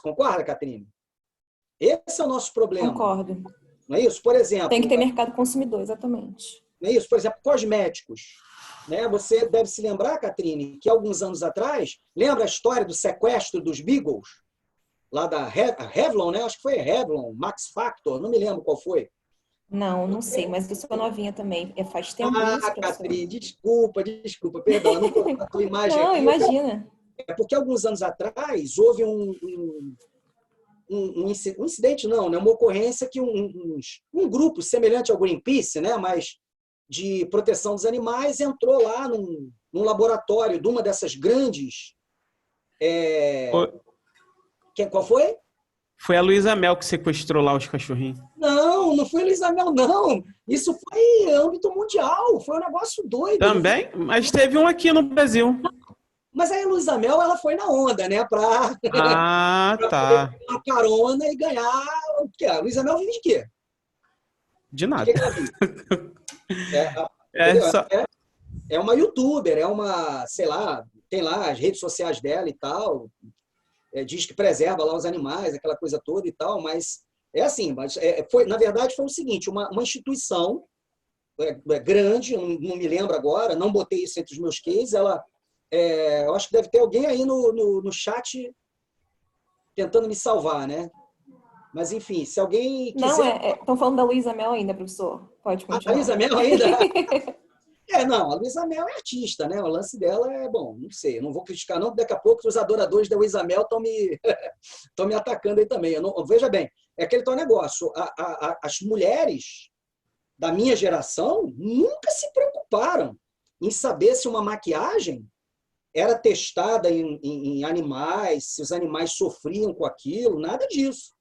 Concorda, Catrine? Esse é o nosso problema. Concordo. Não é isso? Por exemplo... Tem que ter mercado consumidor, exatamente. Não é isso? Por exemplo, cosméticos. Né? Você deve se lembrar, Catrine, que alguns anos atrás, lembra a história do sequestro dos Beagles? Lá da Revlon, né? Acho que foi Revlon, Max Factor, não me lembro qual foi. Não sei, mas eu sou novinha também. Faz tempo isso, professor. Catrine, desculpa, perdão, eu não estou com a tua imagem não, aqui. imagina. É porque alguns anos atrás houve um incidente, não, né? Uma ocorrência que um grupo semelhante ao Greenpeace, né? Mas de proteção dos animais, entrou lá num laboratório de uma dessas grandes... Qual foi? Foi a Luísa Mel que sequestrou lá os cachorrinhos. Não foi a Luísa Mel, não. Isso foi em âmbito mundial. Foi um negócio doido. Também? Mas teve um aqui no Brasil. Mas aí a Luísa Mel, ela foi na onda, né? Pra tá. Poder uma carona e ganhar... O quê? A Luísa Mel vive de quê? De nada. De que ela vive? É uma youtuber, é uma, sei lá, tem lá as redes sociais dela e tal, diz que preserva lá os animais, aquela coisa toda e tal, mas é assim, na verdade foi o seguinte, uma instituição grande, não me lembro agora, não botei isso entre os meus cases, eu acho que deve ter alguém aí no chat tentando me salvar, né? Mas, enfim, se alguém quiser... Não, estão falando da Luísa Mel ainda, professor. Pode continuar. A Luísa Mel ainda? Não, a Luísa Mel é artista, né? O lance dela é, bom, não sei, eu não vou criticar não, porque daqui a pouco os adoradores da Luísa Mel estão me atacando aí também. Veja bem, é aquele tal negócio, as mulheres da minha geração nunca se preocuparam em saber se uma maquiagem era testada em animais, se os animais sofriam com aquilo, nada disso.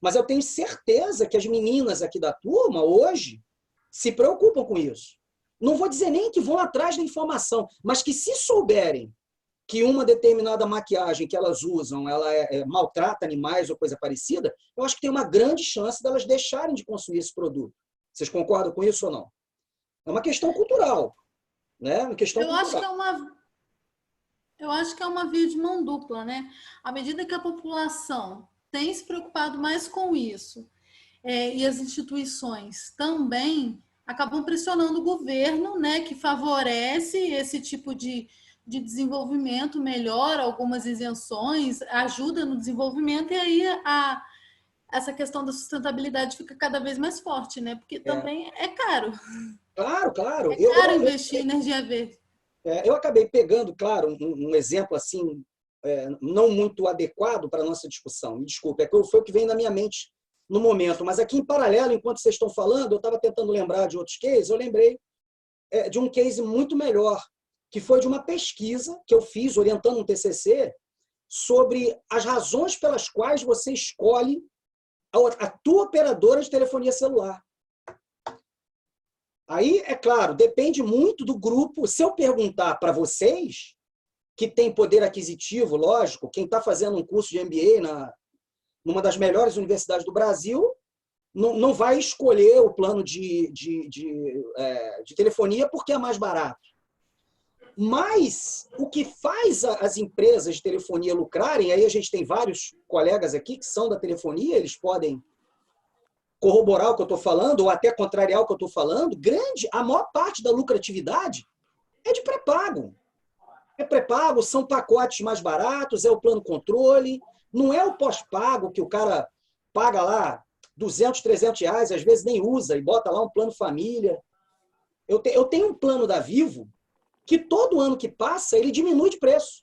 Mas eu tenho certeza que as meninas aqui da turma, hoje, se preocupam com isso. Não vou dizer nem que vão atrás da informação, mas que se souberem que uma determinada maquiagem que elas usam, ela maltrata animais ou coisa parecida, eu acho que tem uma grande chance delas deixarem de consumir esse produto. Vocês concordam com isso ou não? É uma questão cultural. Né? Uma questão cultural. Eu acho que é uma via de mão dupla, né? À medida que a população tem se preocupado mais com isso, e as instituições também acabam pressionando o governo, né, que favorece esse tipo de desenvolvimento, melhora algumas isenções, ajuda no desenvolvimento, e aí essa questão da sustentabilidade fica cada vez mais forte, né? Porque também é caro. Claro. É caro investir em energia verde. Eu acabei pegando, claro, um exemplo assim, não muito adequado para a nossa discussão. Me desculpe, foi o que vem na minha mente no momento. Mas aqui em paralelo, enquanto vocês estão falando, eu estava tentando lembrar de outros cases, eu lembrei de um case muito melhor, que foi de uma pesquisa que eu fiz orientando um TCC sobre as razões pelas quais você escolhe a tua operadora de telefonia celular. Aí, é claro, depende muito do grupo. Se eu perguntar para vocês, que tem poder aquisitivo, lógico, quem está fazendo um curso de MBA numa das melhores universidades do Brasil, não vai escolher o plano de telefonia porque é mais barato. Mas o que faz as empresas de telefonia lucrarem, aí a gente tem vários colegas aqui que são da telefonia, eles podem corroborar o que eu estou falando, ou até contrariar o que eu estou falando, a maior parte da lucratividade é de pré-pago. É pré-pago, são pacotes mais baratos, é o plano controle, não é o pós-pago que o cara paga lá 200, 300 reais, às vezes nem usa, e bota lá um plano família. Eu tenho um plano da Vivo que todo ano que passa, ele diminui de preço.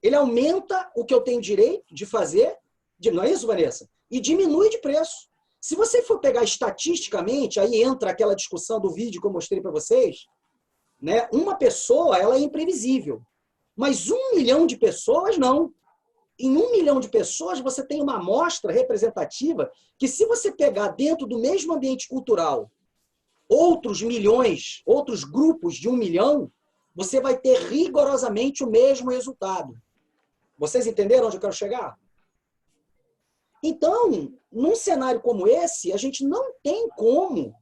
Ele aumenta o que eu tenho direito de fazer, não é isso, Vanessa? E diminui de preço. Se você for pegar estatisticamente, aí entra aquela discussão do vídeo que eu mostrei para vocês, né? Uma pessoa, ela é imprevisível. Mas 1 milhão de pessoas, não. Em 1 milhão de pessoas, você tem uma amostra representativa que, se você pegar dentro do mesmo ambiente cultural outros milhões, outros grupos de 1 milhão, você vai ter rigorosamente o mesmo resultado. Vocês entenderam onde eu quero chegar? Então, num cenário como esse, a gente não tem como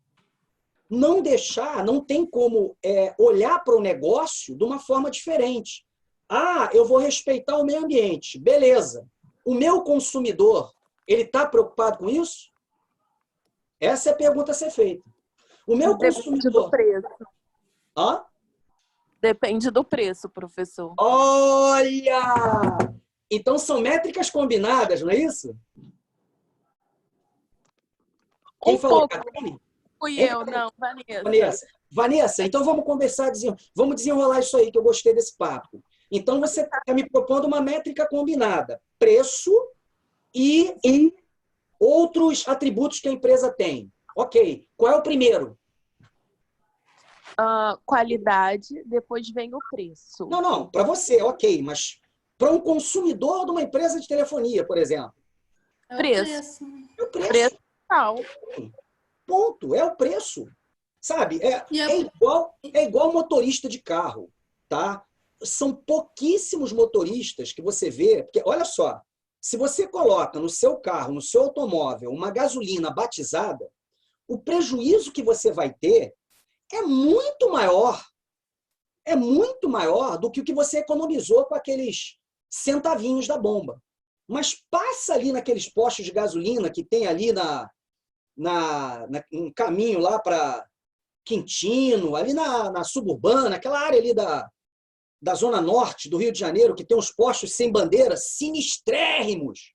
não deixar, não tem como olhar para o negócio de uma forma diferente. Eu vou respeitar o meio ambiente. Beleza. O meu consumidor, ele está preocupado com isso? Essa é a pergunta a ser feita. O meu Depende do consumidor... preço. Hã? Depende do preço, professor. Olha! Então são métricas combinadas, não é isso? Quem falou, pouco. Catane? Fui eu, não, Vanessa. Vanessa, então vamos conversar, vamos desenrolar isso aí, que eu gostei desse papo. Então você está me propondo uma métrica combinada. Preço e outros atributos que a empresa tem. Ok. Qual é o primeiro? Qualidade, depois vem o preço. Não, para você, ok, mas para um consumidor de uma empresa de telefonia, por exemplo. É o Preço. É o preço. Preço tal. Ponto, é o preço. Sabe? É E igual motorista de carro, tá? São pouquíssimos motoristas que você vê, porque olha só, se você coloca no seu carro, no seu automóvel, uma gasolina batizada, o prejuízo que você vai ter é muito maior do que o que você economizou com aqueles centavinhos da bomba. Mas passa ali naqueles postos de gasolina que tem ali um caminho lá para Quintino, ali na suburbana, aquela área ali da zona norte do Rio de Janeiro, que tem uns postos sem bandeira, sinistrérrimos.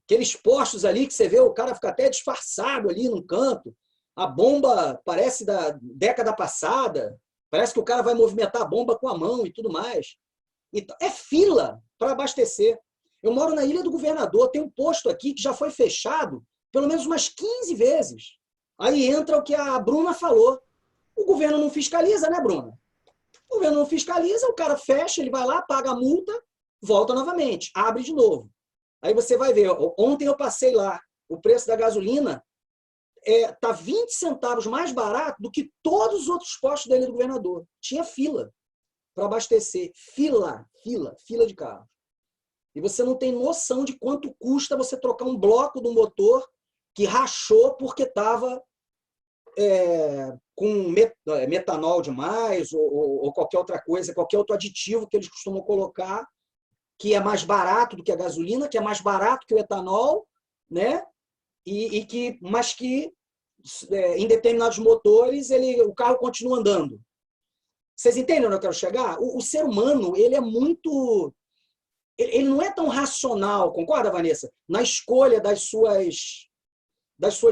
Aqueles postos ali que você vê, o cara fica até disfarçado ali num canto. A bomba parece da década passada. Parece que o cara vai movimentar a bomba com a mão e tudo mais. Então, é fila para abastecer. Eu moro na Ilha do Governador, tem um posto aqui que já foi fechado pelo menos umas 15 vezes. Aí entra o que a Bruna falou. O governo não fiscaliza, né, Bruna? O governo não fiscaliza, o cara fecha, ele vai lá, paga a multa, volta novamente, abre de novo. Aí você vai ver, ontem eu passei lá, o preço da gasolina tá 20 centavos mais barato do que todos os outros postos da Ilha do Governador. Tinha fila para abastecer. Fila de carro. E você não tem noção de quanto custa você trocar um bloco do motor que rachou porque estava com metanol demais ou qualquer outra coisa, qualquer outro aditivo que eles costumam colocar, que é mais barato do que a gasolina, que é mais barato que o etanol, né? Mas que em determinados motores o carro continua andando. Vocês entendem onde eu quero chegar? O ser humano, ele é muito... Ele não é tão racional, concorda, Vanessa? Na escolha das suas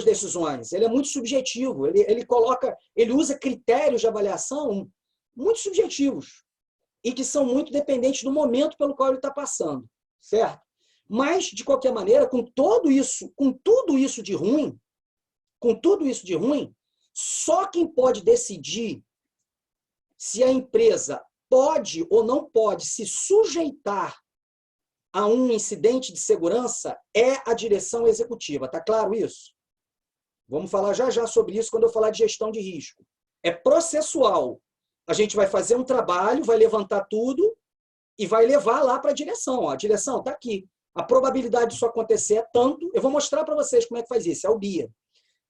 decisões. Ele é muito subjetivo. Ele usa critérios de avaliação muito subjetivos e que são muito dependentes do momento pelo qual ele está passando, certo? Mas, de qualquer maneira, com tudo isso de ruim, só quem pode decidir se a empresa pode ou não pode se sujeitar a um incidente de segurança é a direção executiva. Está claro isso? Vamos falar já sobre isso quando eu falar de gestão de risco. É processual. A gente vai fazer um trabalho, vai levantar tudo e vai levar lá para a direção. A direção está aqui. A probabilidade disso acontecer é tanto. Eu vou mostrar para vocês como é que faz isso. É o BIA.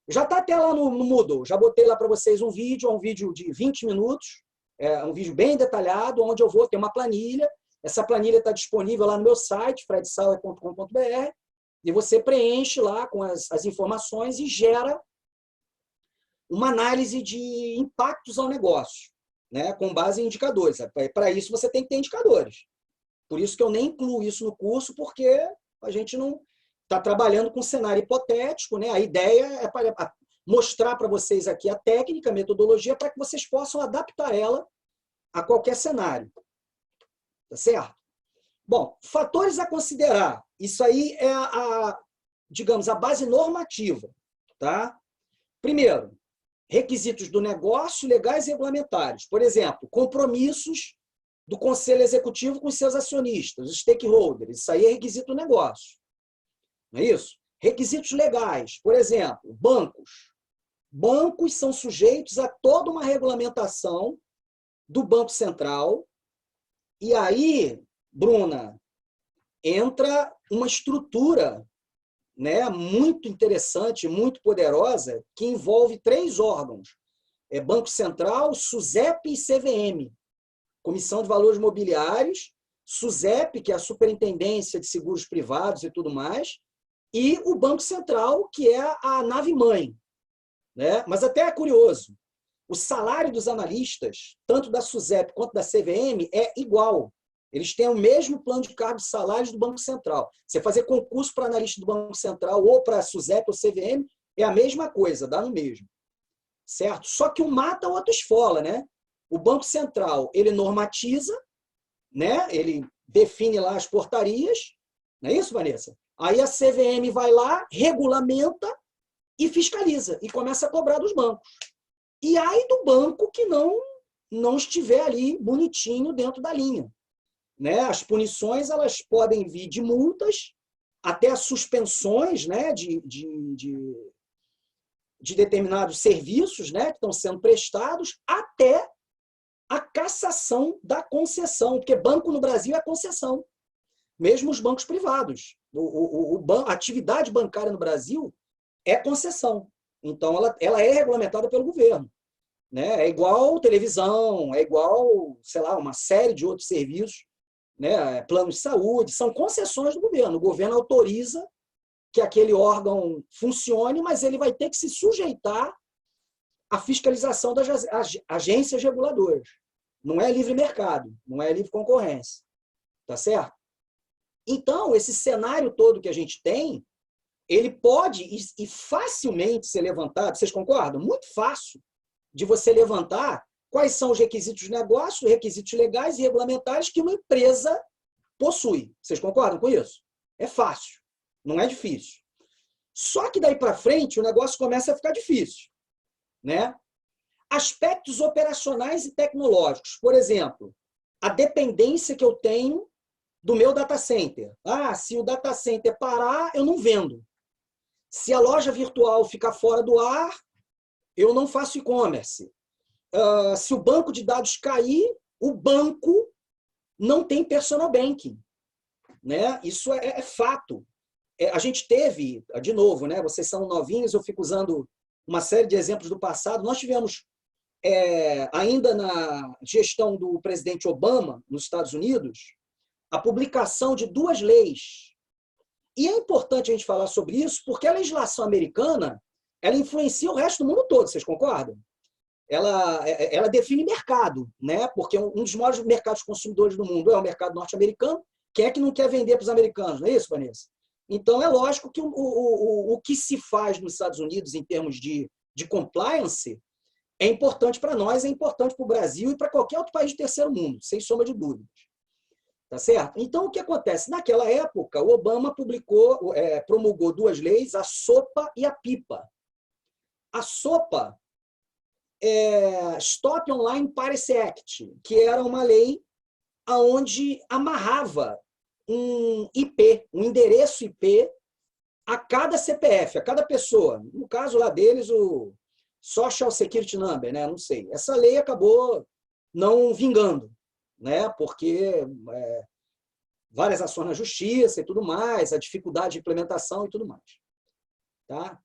Já está até lá no Moodle. Já botei lá para vocês um vídeo de 20 minutos. É um vídeo bem detalhado, onde eu vou ter uma planilha. Essa planilha está disponível lá no meu site, fredsauer.com.br, e você preenche lá com as informações e gera uma análise de impactos ao negócio, né, com base em indicadores. Para isso, você tem que ter indicadores. Por isso que eu nem incluo isso no curso, porque a gente não está trabalhando com cenário hipotético, né? A ideia é para mostrar para vocês aqui a técnica, a metodologia, para que vocês possam adaptar ela a qualquer cenário. Tá certo? Bom, fatores a considerar. Isso aí é digamos, a base normativa. Tá? Primeiro, requisitos do negócio, legais e regulamentares. Por exemplo, compromissos do Conselho Executivo com seus acionistas, os stakeholders. Isso aí é requisito do negócio. Não é isso? Requisitos legais. Por exemplo, bancos. Bancos são sujeitos a toda uma regulamentação do Banco Central. E aí, Bruna, entra uma estrutura, né, muito interessante, muito poderosa, que envolve 3 órgãos. Banco Central, SUSEP e CVM, Comissão de Valores Mobiliários, SUSEP, que é a Superintendência de Seguros Privados e tudo mais, e o Banco Central, que é a nave-mãe, né? Mas até é curioso, o salário dos analistas, tanto da SUSEP quanto da CVM, é igual. Eles têm o mesmo plano de cargos de salários do Banco Central. Você fazer concurso para analista do Banco Central ou para a SUSEP ou CVM é a mesma coisa, dá no mesmo. Certo? Só que um mata, o outro esfola, né? O Banco Central, ele normatiza, né? Ele define lá as portarias, não é isso, Vanessa? Aí a CVM vai lá, regulamenta e fiscaliza, e começa a cobrar dos bancos. E aí do banco que não estiver ali bonitinho dentro da linha. Né? As punições elas podem vir de multas até suspensões, né? de determinados serviços, né? Que estão sendo prestados, até a cassação da concessão, porque banco no Brasil é concessão, mesmo os bancos privados. A atividade bancária no Brasil é concessão. Então, ela é regulamentada pelo governo. Né? É igual televisão, é igual, sei lá, uma série de outros serviços, né? Planos de saúde, são concessões do governo. O governo autoriza que aquele órgão funcione, mas ele vai ter que se sujeitar à fiscalização das agências reguladoras. Não é livre mercado, não é livre concorrência. Tá certo? Então, esse cenário todo que a gente tem, ele pode e facilmente ser levantado, vocês concordam? Muito fácil de você levantar quais são os requisitos de negócio, requisitos legais e regulamentares que uma empresa possui. Vocês concordam com isso? É fácil, não é difícil. Só que daí para frente o negócio começa a ficar difícil. Né? Aspectos operacionais e tecnológicos. Por exemplo, a dependência que eu tenho do meu data center. Se o data center parar, eu não vendo. Se a loja virtual ficar fora do ar, eu não faço e-commerce. Se o banco de dados cair, o banco não tem personal banking. Né? Isso é fato. A gente teve, de novo, né? Vocês são novinhos, eu fico usando uma série de exemplos do passado. Nós tivemos, ainda na gestão do presidente Obama, nos Estados Unidos, a publicação de 2 leis. E é importante a gente falar sobre isso, porque a legislação americana ela influencia o resto do mundo todo, vocês concordam? Ela define mercado, né? Porque um dos maiores mercados consumidores do mundo é o mercado norte-americano. Quem é que não quer vender para os americanos? Não é isso, Vanessa? Então, é lógico que o que se faz nos Estados Unidos em termos de compliance é importante para nós, é importante para o Brasil e para qualquer outro país de terceiro mundo, sem sombra de dúvidas. Tá certo? Então, o que acontece? Naquela época, o Obama promulgou 2 leis, a SOPA e a PIPA. A SOPA Stop Online Piracy Act, que era uma lei onde amarrava um IP, um endereço IP, a cada CPF, a cada pessoa. No caso lá deles, o Social Security Number, né? Não sei. Essa lei acabou não vingando, né? Porque várias ações na justiça e tudo mais, a dificuldade de implementação e tudo mais. Tá?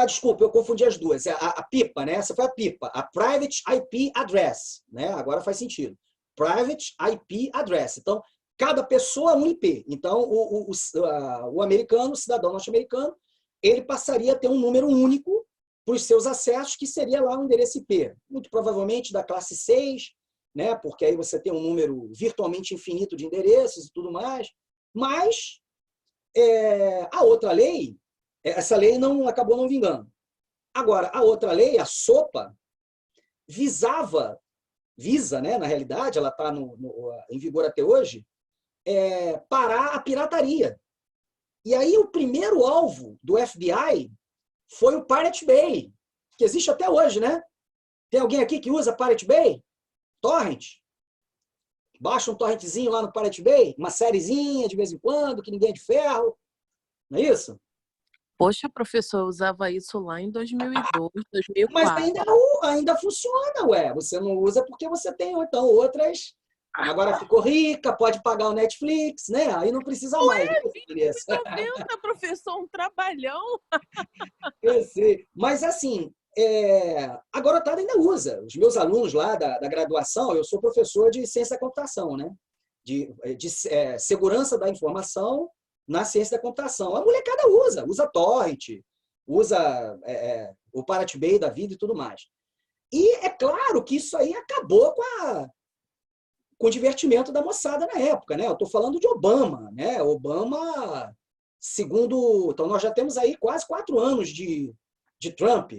Desculpa, eu confundi as duas. A PIPA, né? Essa foi a PIPA, a Private IP Address, né? Agora faz sentido. Private IP Address. Então, cada pessoa um IP. Então, o americano, o cidadão norte-americano, ele passaria a ter um número único para os seus acessos, que seria lá um endereço IP. Muito provavelmente da classe 6, né? Porque aí você tem um número virtualmente infinito de endereços e tudo mais. Mas a outra lei, essa lei acabou não vingando. Agora, a outra lei, a SOPA, visa, né, na realidade, ela está em vigor até hoje, parar a pirataria. E aí o primeiro alvo do FBI foi o Pirate Bay, que existe até hoje, né? Tem alguém aqui que usa Pirate Bay? Torrent? Baixa um torrentzinho lá no Pirate Bay, uma sériezinha de vez em quando, que ninguém é de ferro. Não é isso? Poxa, professor, eu usava isso lá em 2002, 2004. Mas ainda funciona, ué. Você não usa porque você tem, então, outras. Agora ficou rica, pode pagar o Netflix, né? Aí não precisa mais. R$20,90, professor, um trabalhão. Eu sei. Mas, assim, a garotada ainda usa. Os meus alunos lá da graduação, eu sou professor de ciência da computação, né? de segurança da informação na ciência da computação. A molecada usa torrent, usa o Pirate Bay da vida e tudo mais. E é claro que isso aí acabou com o divertimento da moçada na época, né? Eu estou falando de Obama, né? Obama, segundo... Então, nós já temos aí quase 4 anos de Trump,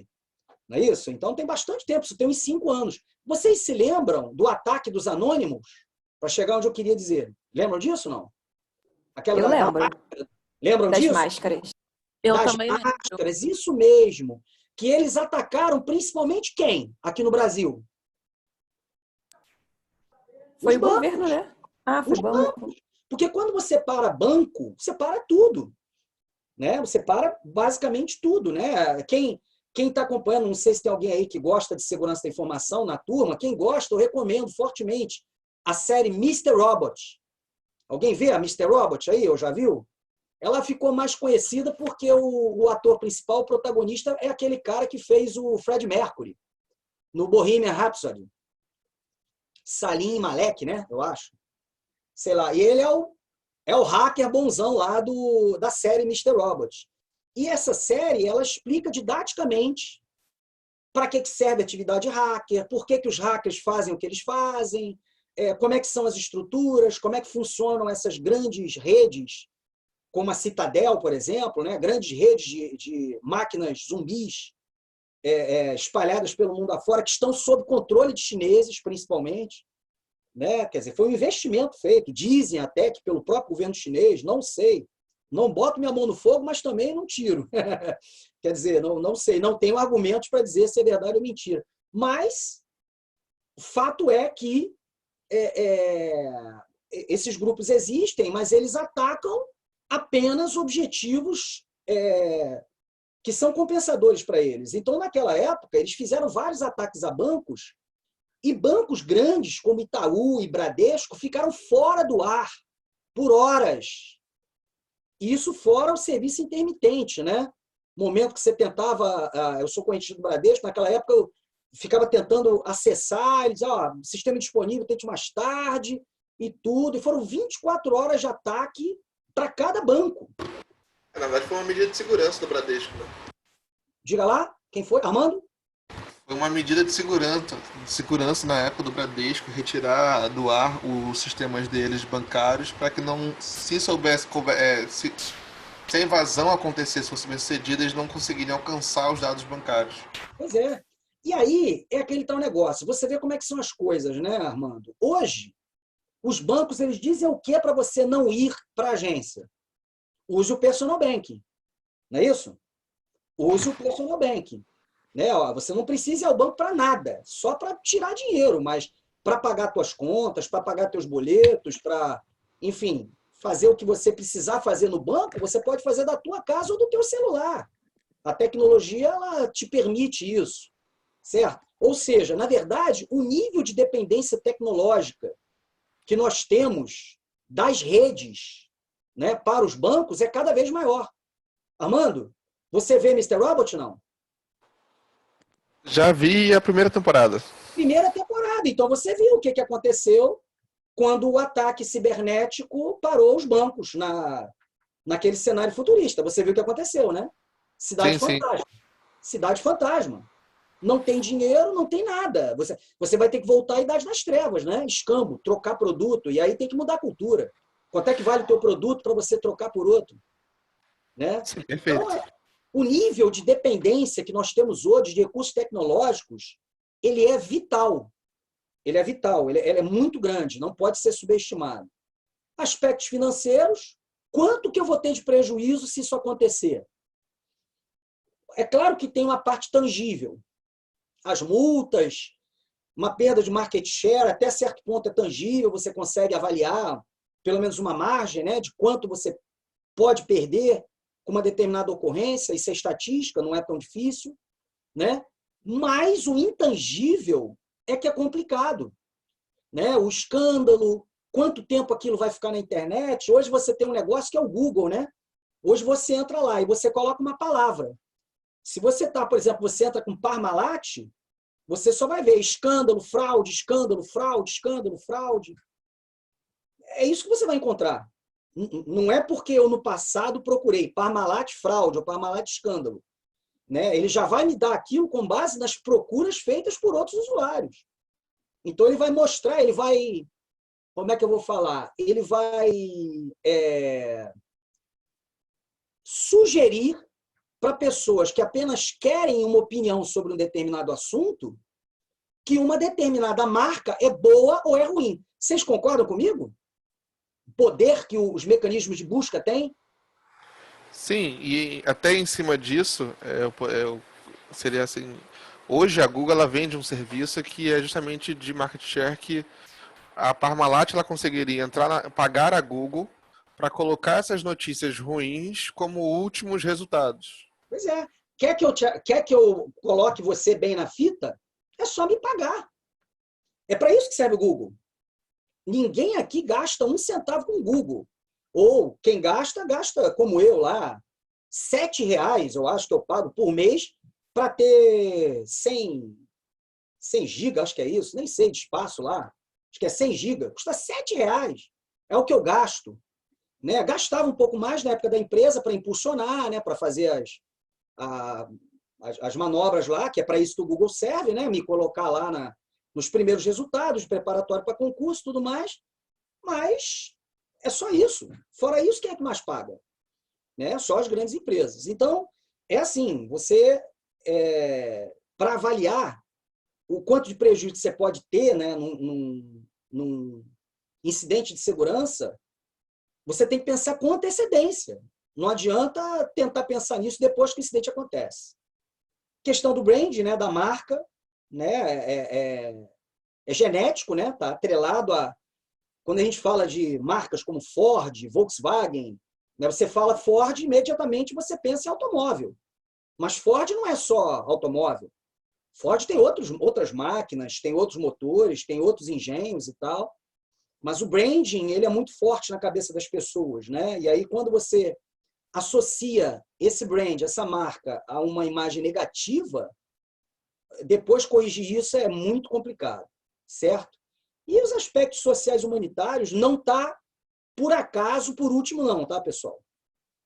não é isso? Então, tem bastante tempo, isso tem uns 5 anos. Vocês se lembram do ataque dos anônimos? Para chegar onde eu queria dizer. Lembram disso, não? Eu lembro. Lembram Das disso? máscaras. Eu Das também lembro. máscaras, isso mesmo. Que eles atacaram principalmente quem aqui no Brasil? Foi Os o bancos. governo, né? Ah, foi Os banco. bancos. Porque quando você para banco, você para tudo. Né? Você para basicamente tudo. Né? Quem está acompanhando, não sei se tem alguém aí que gosta de segurança da informação na turma, quem gosta, eu recomendo fortemente a série Mr. Robot. Alguém vê a Mr. Robot aí? Eu já viu? Ela ficou mais conhecida porque o ator principal, o protagonista, é aquele cara que fez o Fred Mercury no Bohemian Rhapsody. Salim Malek, né? Eu acho. Sei lá. E ele é o hacker bonzão lá da série Mr. Robot. E essa série, ela explica didaticamente para que serve a atividade hacker, por que os hackers fazem o que eles fazem, como é que são as estruturas, como é que funcionam essas grandes redes, como a Citadel, por exemplo, né? Grandes redes de máquinas zumbis espalhadas pelo mundo afora, que estão sob controle de chineses, principalmente. Né? Quer dizer, foi um investimento feito, dizem até que pelo próprio governo chinês, não sei. Não boto minha mão no fogo, mas também não tiro. Quer dizer, não sei, não tenho argumentos para dizer se é verdade ou mentira. Mas o fato é que esses grupos existem, mas eles atacam apenas objetivos que são compensadores para eles. Então, naquela época, eles fizeram vários ataques a bancos, e bancos grandes, como Itaú e Bradesco, ficaram fora do ar por horas. Isso fora o serviço intermitente, né? Momento que você tentava... eu sou conhecido do Bradesco, naquela época eu ficava tentando acessar, eles sistema disponível, tente mais tarde, e tudo. E foram 24 horas de ataque para cada banco. Na verdade, foi uma medida de segurança do Bradesco. Né? Diga lá, quem foi? Armando? Foi uma medida de segurança na época do Bradesco, retirar do ar os sistemas deles bancários para que não, se soubesse, se a invasão acontecesse, fosse bem sucedida, eles não conseguiriam alcançar os dados bancários. Pois é. E aí é aquele tal negócio. Você vê como é que são as coisas, né, Armando? Hoje, os bancos eles dizem o que para você não ir para a agência? Use o personal banking. Não é isso? Use o personal banking. Né? Você não precisa ir ao banco para nada, só para tirar dinheiro, mas para pagar suas contas, para pagar seus boletos, para, enfim, fazer o que você precisar fazer no banco, você pode fazer da tua casa ou do teu celular. A tecnologia ela te permite isso, certo? Ou seja, na verdade, o nível de dependência tecnológica que nós temos das redes, né, para os bancos é cada vez maior. Armando, você vê Mr. Robot, não? Já vi a primeira temporada. Primeira temporada. Então você viu o que aconteceu quando o ataque cibernético parou os bancos naquele cenário futurista. Você viu o que aconteceu, né? Cidade fantasma. Cidade fantasma. Não tem dinheiro, não tem nada. Você vai ter que voltar à Idade das Trevas, né? Escambo, trocar produto. E aí tem que mudar a cultura. Quanto é que vale o teu produto para você trocar por outro? Né? Sim, perfeito. Então, o nível de dependência que nós temos hoje de recursos tecnológicos, ele é vital. Ele é vital, ele é muito grande, não pode ser subestimado. Aspectos financeiros, quanto que eu vou ter de prejuízo se isso acontecer? É claro que tem uma parte tangível. As multas, uma perda de market share, até certo ponto é tangível, você consegue avaliar pelo menos uma margem, né, de quanto você pode perder com uma determinada ocorrência, isso é estatística, não é tão difícil, né? Mas o intangível é que é complicado, né? O escândalo, quanto tempo aquilo vai ficar na internet. Hoje você tem um negócio que é o Google, né? Hoje você entra lá e você coloca uma palavra. Se você por exemplo, você entra com Parmalat, você só vai ver escândalo, fraude, escândalo, fraude, escândalo, fraude. é isso que você vai encontrar. Não é porque eu no passado procurei Parmalat fraude ou Parmalat escândalo. Né? Ele já vai me dar aquilo com base nas procuras feitas por outros usuários. Então, ele vai mostrar, ele vai... Como é que eu vou falar? Ele vai sugerir para pessoas que apenas querem uma opinião sobre um determinado assunto que uma determinada marca é boa ou é ruim. Vocês concordam comigo? O poder que os mecanismos de busca têm? Sim, e até em cima disso, seria assim, hoje a Google ela vende um serviço que é justamente de market share que a Parmalat ela conseguiria pagar a Google para colocar essas notícias ruins como últimos resultados. Pois é. Quer que eu coloque você bem na fita? É só me pagar. É para isso que serve o Google. Ninguém aqui gasta 1 centavo com o Google. Ou quem gasta, gasta como eu lá, R$7, eu acho que eu pago por mês para ter 100 GB, acho que é isso, nem sei de espaço lá. Acho que é 100 GB, custa R$7. É o que eu gasto. Né? Gastava um pouco mais na época da empresa para impulsionar, né? Para fazer as manobras lá, que é para isso que o Google serve, né? Me colocar lá nos primeiros resultados, preparatório para concurso e tudo mais. Mas é só isso. Fora isso, quem é que mais paga? Né? Só as grandes empresas. Então, é assim, você, para avaliar o quanto de prejuízo você pode ter, né, num incidente de segurança, você tem que pensar com antecedência. Não adianta tentar pensar nisso depois que o incidente acontece. Questão do brand, né, da marca, né, é genético, né, tá atrelado a... Quando a gente fala de marcas como Ford, Volkswagen, né, você fala Ford, imediatamente você pensa em automóvel. Mas Ford não é só automóvel. Ford tem outras máquinas, tem outros motores, tem outros engenhos e tal. Mas o branding, ele é muito forte na cabeça das pessoas, né? E aí, quando você associa esse brand, essa marca, a uma imagem negativa, depois corrigir isso é muito complicado, certo? E os aspectos sociais humanitários não tá por acaso, por último não, tá, pessoal?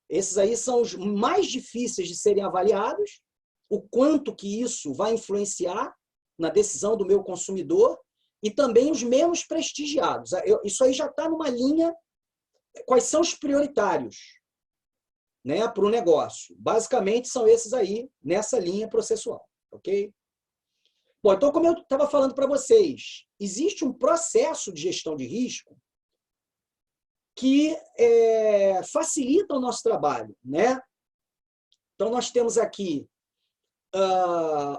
Esses aí são os mais difíceis de serem avaliados, o quanto que isso vai influenciar na decisão do meu consumidor e também os menos prestigiados. Isso aí já está numa linha, quais são os prioritários, né, para o negócio. Basicamente, são esses aí, nessa linha processual, ok? Bom, então, como eu estava falando para vocês, existe um processo de gestão de risco que facilita o nosso trabalho, né? Então, nós temos aqui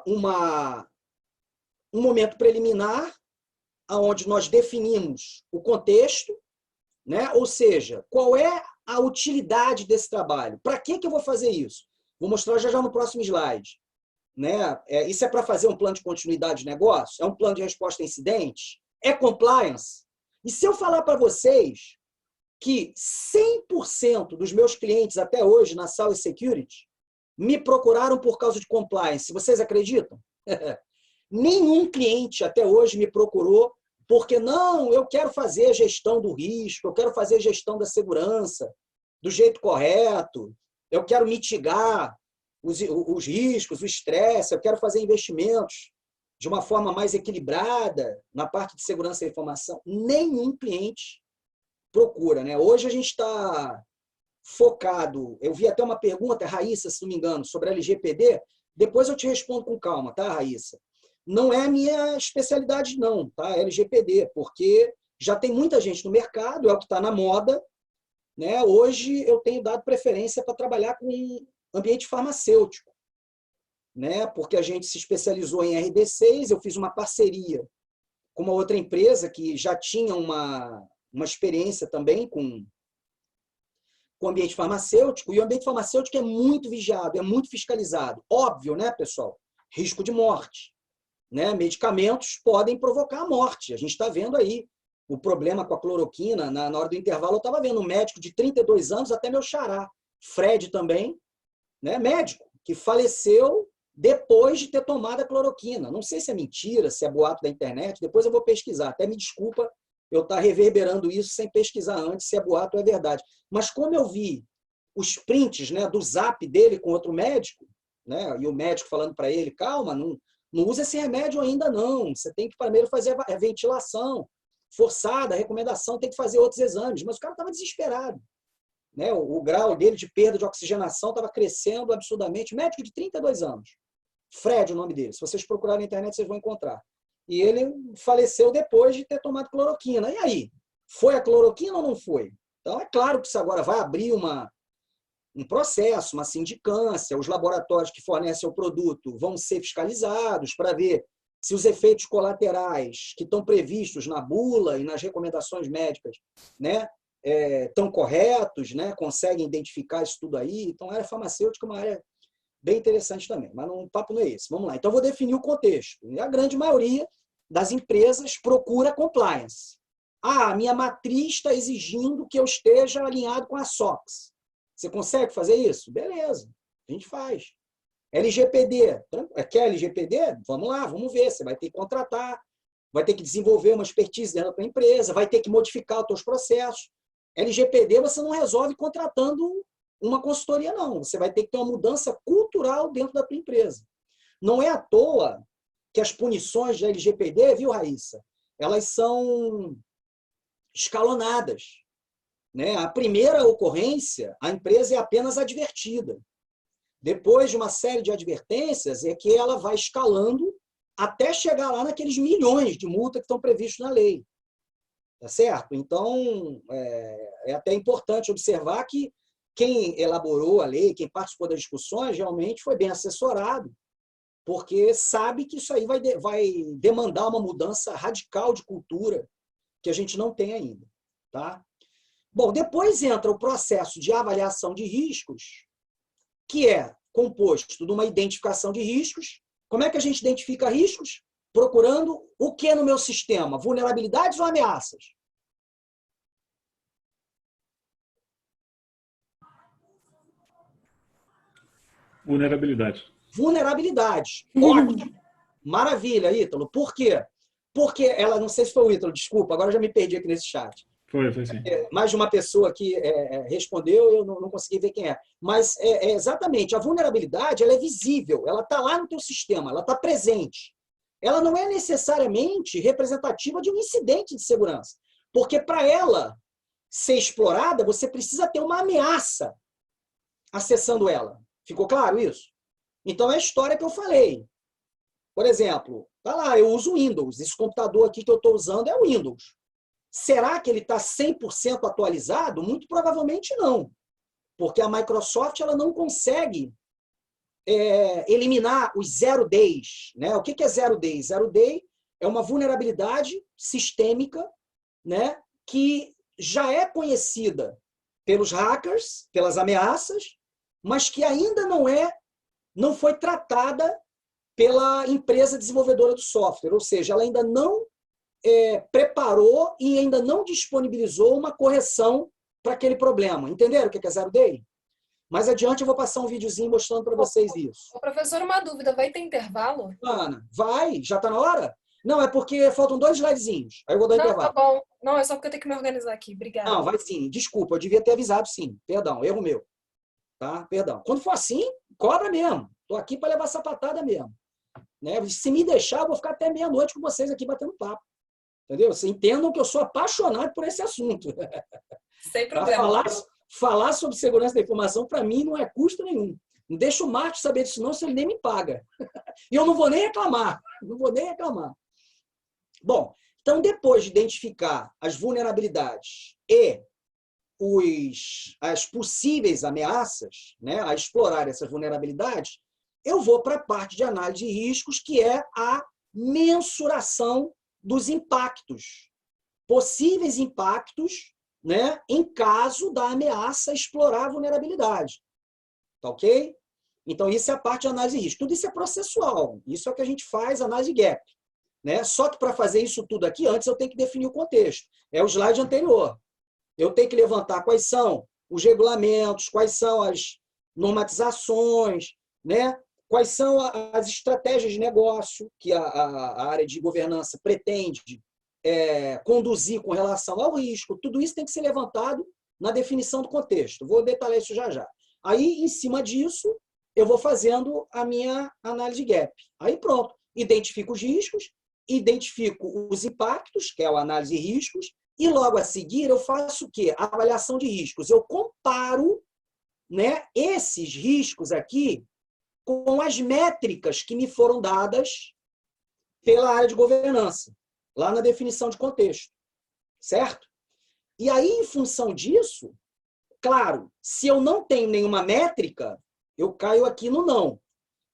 um momento preliminar, onde nós definimos o contexto, né? Ou seja, qual é a utilidade desse trabalho? Para que eu vou fazer isso? Vou mostrar já no próximo slide. Né? Isso é para fazer um plano de continuidade de negócio? É um plano de resposta a incidentes? É compliance? E se eu falar para vocês que 100% dos meus clientes até hoje na Sal Security me procuraram por causa de compliance, vocês acreditam? Nenhum cliente até hoje me procurou porque, não, eu quero fazer a gestão do risco, eu quero fazer a gestão da segurança do jeito correto, eu quero mitigar os riscos, o estresse, eu quero fazer investimentos de uma forma mais equilibrada na parte de segurança da informação. Nenhum cliente procura, né? Hoje a gente está focado, eu vi até uma pergunta, Raíssa, se não me engano, sobre a LGPD, depois eu te respondo com calma, tá, Raíssa? Não é a minha especialidade, não, tá? LGPD, porque já tem muita gente no mercado, é o que está na moda, né? Hoje eu tenho dado preferência para trabalhar com ambiente farmacêutico, né? Porque a gente se especializou em RD6, eu fiz uma parceria com uma outra empresa que já tinha uma experiência também com o ambiente farmacêutico, e o ambiente farmacêutico é muito vigiado, é muito fiscalizado. Óbvio, né, pessoal? Risco de morte. Né? Medicamentos podem provocar a morte. A gente está vendo aí o problema com a cloroquina. Na hora do intervalo, eu estava vendo um médico de 32 anos, até meu xará, Fred também, né? Médico, que faleceu depois de ter tomado a cloroquina. Não sei se é mentira, se é boato da internet, depois eu vou pesquisar. Até me desculpa eu estar reverberando isso sem pesquisar antes se é boato ou é verdade. Mas como eu vi os prints, né, do zap dele com outro médico, né, e o médico falando para ele, calma, não usa esse remédio ainda não, você tem que primeiro fazer a ventilação forçada, a recomendação, tem que fazer outros exames. Mas o cara estava desesperado. Né? O grau dele de perda de oxigenação estava crescendo absurdamente. Médico de 32 anos. Fred, o nome dele. Se vocês procurarem na internet, vocês vão encontrar. E ele faleceu depois de ter tomado cloroquina. E aí? Foi a cloroquina ou não foi? Então, é claro que isso agora vai abrir um processo, uma sindicância. Os laboratórios que fornecem o produto vão ser fiscalizados para ver se os efeitos colaterais que estão previstos na bula e nas recomendações médicas, né, estão corretos, né, conseguem identificar isso tudo aí. Então, a área farmacêutica é uma área bem interessante também, mas o papo não é esse. Vamos lá. Então, eu vou definir o contexto. E a grande maioria das empresas procura compliance. A minha matriz está exigindo que eu esteja alinhado com a SOX. Você consegue fazer isso? Beleza, a gente faz. LGPD. Quer LGPD? Vamos lá, vamos ver. Você vai ter que contratar, vai ter que desenvolver uma expertise dentro da tua empresa, vai ter que modificar os teus processos. LGPD você não resolve contratando uma consultoria, não. Você vai ter que ter uma mudança cultural dentro da tua empresa. Não é à toa que as punições de LGPD, viu, Raíssa? Elas são escalonadas. Né? A primeira ocorrência, a empresa é apenas advertida. Depois de uma série de advertências, é que ela vai escalando até chegar lá naqueles milhões de multa que estão previstos na lei. Tá certo? Então, é até importante observar que quem elaborou a lei, quem participou das discussões, realmente foi bem assessorado, porque sabe que isso aí vai demandar uma mudança radical de cultura que a gente não tem ainda. Tá? Bom, depois entra o processo de avaliação de riscos, que é composto de uma identificação de riscos. Como é que a gente identifica riscos? Procurando o que no meu sistema? Vulnerabilidades ou ameaças? Vulnerabilidade. Vulnerabilidades. Ótimo. Maravilha, Ítalo. Por quê? Porque ela, não sei se foi o Ítalo, desculpa, agora eu já me perdi aqui nesse chat. Foi sim. Mais de uma pessoa que respondeu, eu não consegui ver quem é. Mas exatamente, a vulnerabilidade ela é visível, ela está lá no teu sistema, ela está presente. Ela não é necessariamente representativa de um incidente de segurança, porque para ela ser explorada, você precisa ter uma ameaça acessando ela. Ficou claro isso? Então é a história que eu falei. Por exemplo, tá lá, eu uso Windows, esse computador aqui que eu estou usando é o Windows. Será que ele está 100% atualizado? Muito provavelmente não, porque a Microsoft ela não consegue eliminar os 0 days. Né? O que é 0 days? 0 day é uma vulnerabilidade sistêmica, né, que já é conhecida pelos hackers, pelas ameaças, mas que ainda não foi tratada pela empresa desenvolvedora do software, ou seja, ela ainda não preparou e ainda não disponibilizou uma correção para aquele problema. Entenderam o que é 0 day? Mais adiante eu vou passar um videozinho mostrando para vocês isso. Ô, professor, uma dúvida, vai ter intervalo? Ana, vai? Já está na hora? Não, é porque faltam 2 slidezinhos. Aí eu vou dar intervalo. Tá bom. Não, é só porque eu tenho que me organizar aqui. Obrigada. Não, vai sim. Desculpa, eu devia ter avisado sim. Perdão, erro meu. Tá? Perdão. Quando for assim, cobra mesmo. Estou aqui para levar sapatada mesmo. Né? Se me deixar, eu vou ficar até meia-noite com vocês aqui batendo papo. Entendeu? Vocês entendam que eu sou apaixonado por esse assunto. Sem problema. Falar sobre segurança da informação, para mim, não é custo nenhum. Não deixa o Márcio saber disso, não, se ele nem me paga. E eu não vou nem reclamar. Não vou nem reclamar. Bom, então, depois de identificar as vulnerabilidades e as possíveis ameaças, né, a explorar essas vulnerabilidades, eu vou para a parte de análise de riscos, que é a mensuração dos impactos, possíveis impactos, né, em caso da ameaça explorar a vulnerabilidade. Tá ok? Então, isso é a parte de análise de risco. Tudo isso é processual. Isso é o que a gente faz, análise gap. Né? Só que para fazer isso tudo aqui, antes eu tenho que definir o contexto. É o slide anterior. Eu tenho que levantar quais são os regulamentos, quais são as normatizações, né? Quais são as estratégias de negócio que a área de governança pretende conduzir com relação ao risco. Tudo isso tem que ser levantado na definição do contexto. Vou detalhar isso já já. Aí, em cima disso, eu vou fazendo a minha análise de gap. Aí pronto, identifico os riscos, identifico os impactos, que é a análise de riscos, e logo a seguir eu faço o quê? A avaliação de riscos. Eu comparo, né, esses riscos aqui com as métricas que me foram dadas pela área de governança, lá na definição de contexto, certo? E aí, em função disso, claro, se eu não tenho nenhuma métrica, eu caio aqui no não.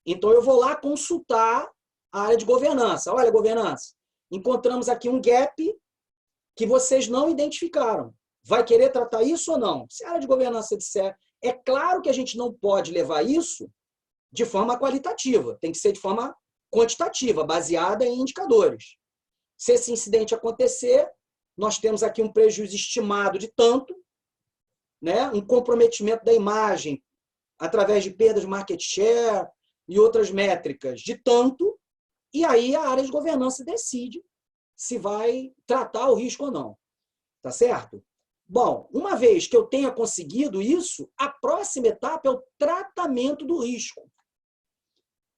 Então, eu vou lá consultar a área de governança. Olha, governança, encontramos aqui um gap que vocês não identificaram. Vai querer tratar isso ou não? Se a área de governança disser, é claro que a gente não pode levar isso de forma qualitativa, tem que ser de forma quantitativa, baseada em indicadores. Se esse incidente acontecer, nós temos aqui um prejuízo estimado de tanto, né? Um comprometimento da imagem através de perdas de market share e outras métricas de tanto, e aí a área de governança decide se vai tratar o risco ou não. Tá certo? Bom, uma vez que eu tenha conseguido isso, a próxima etapa é o tratamento do risco.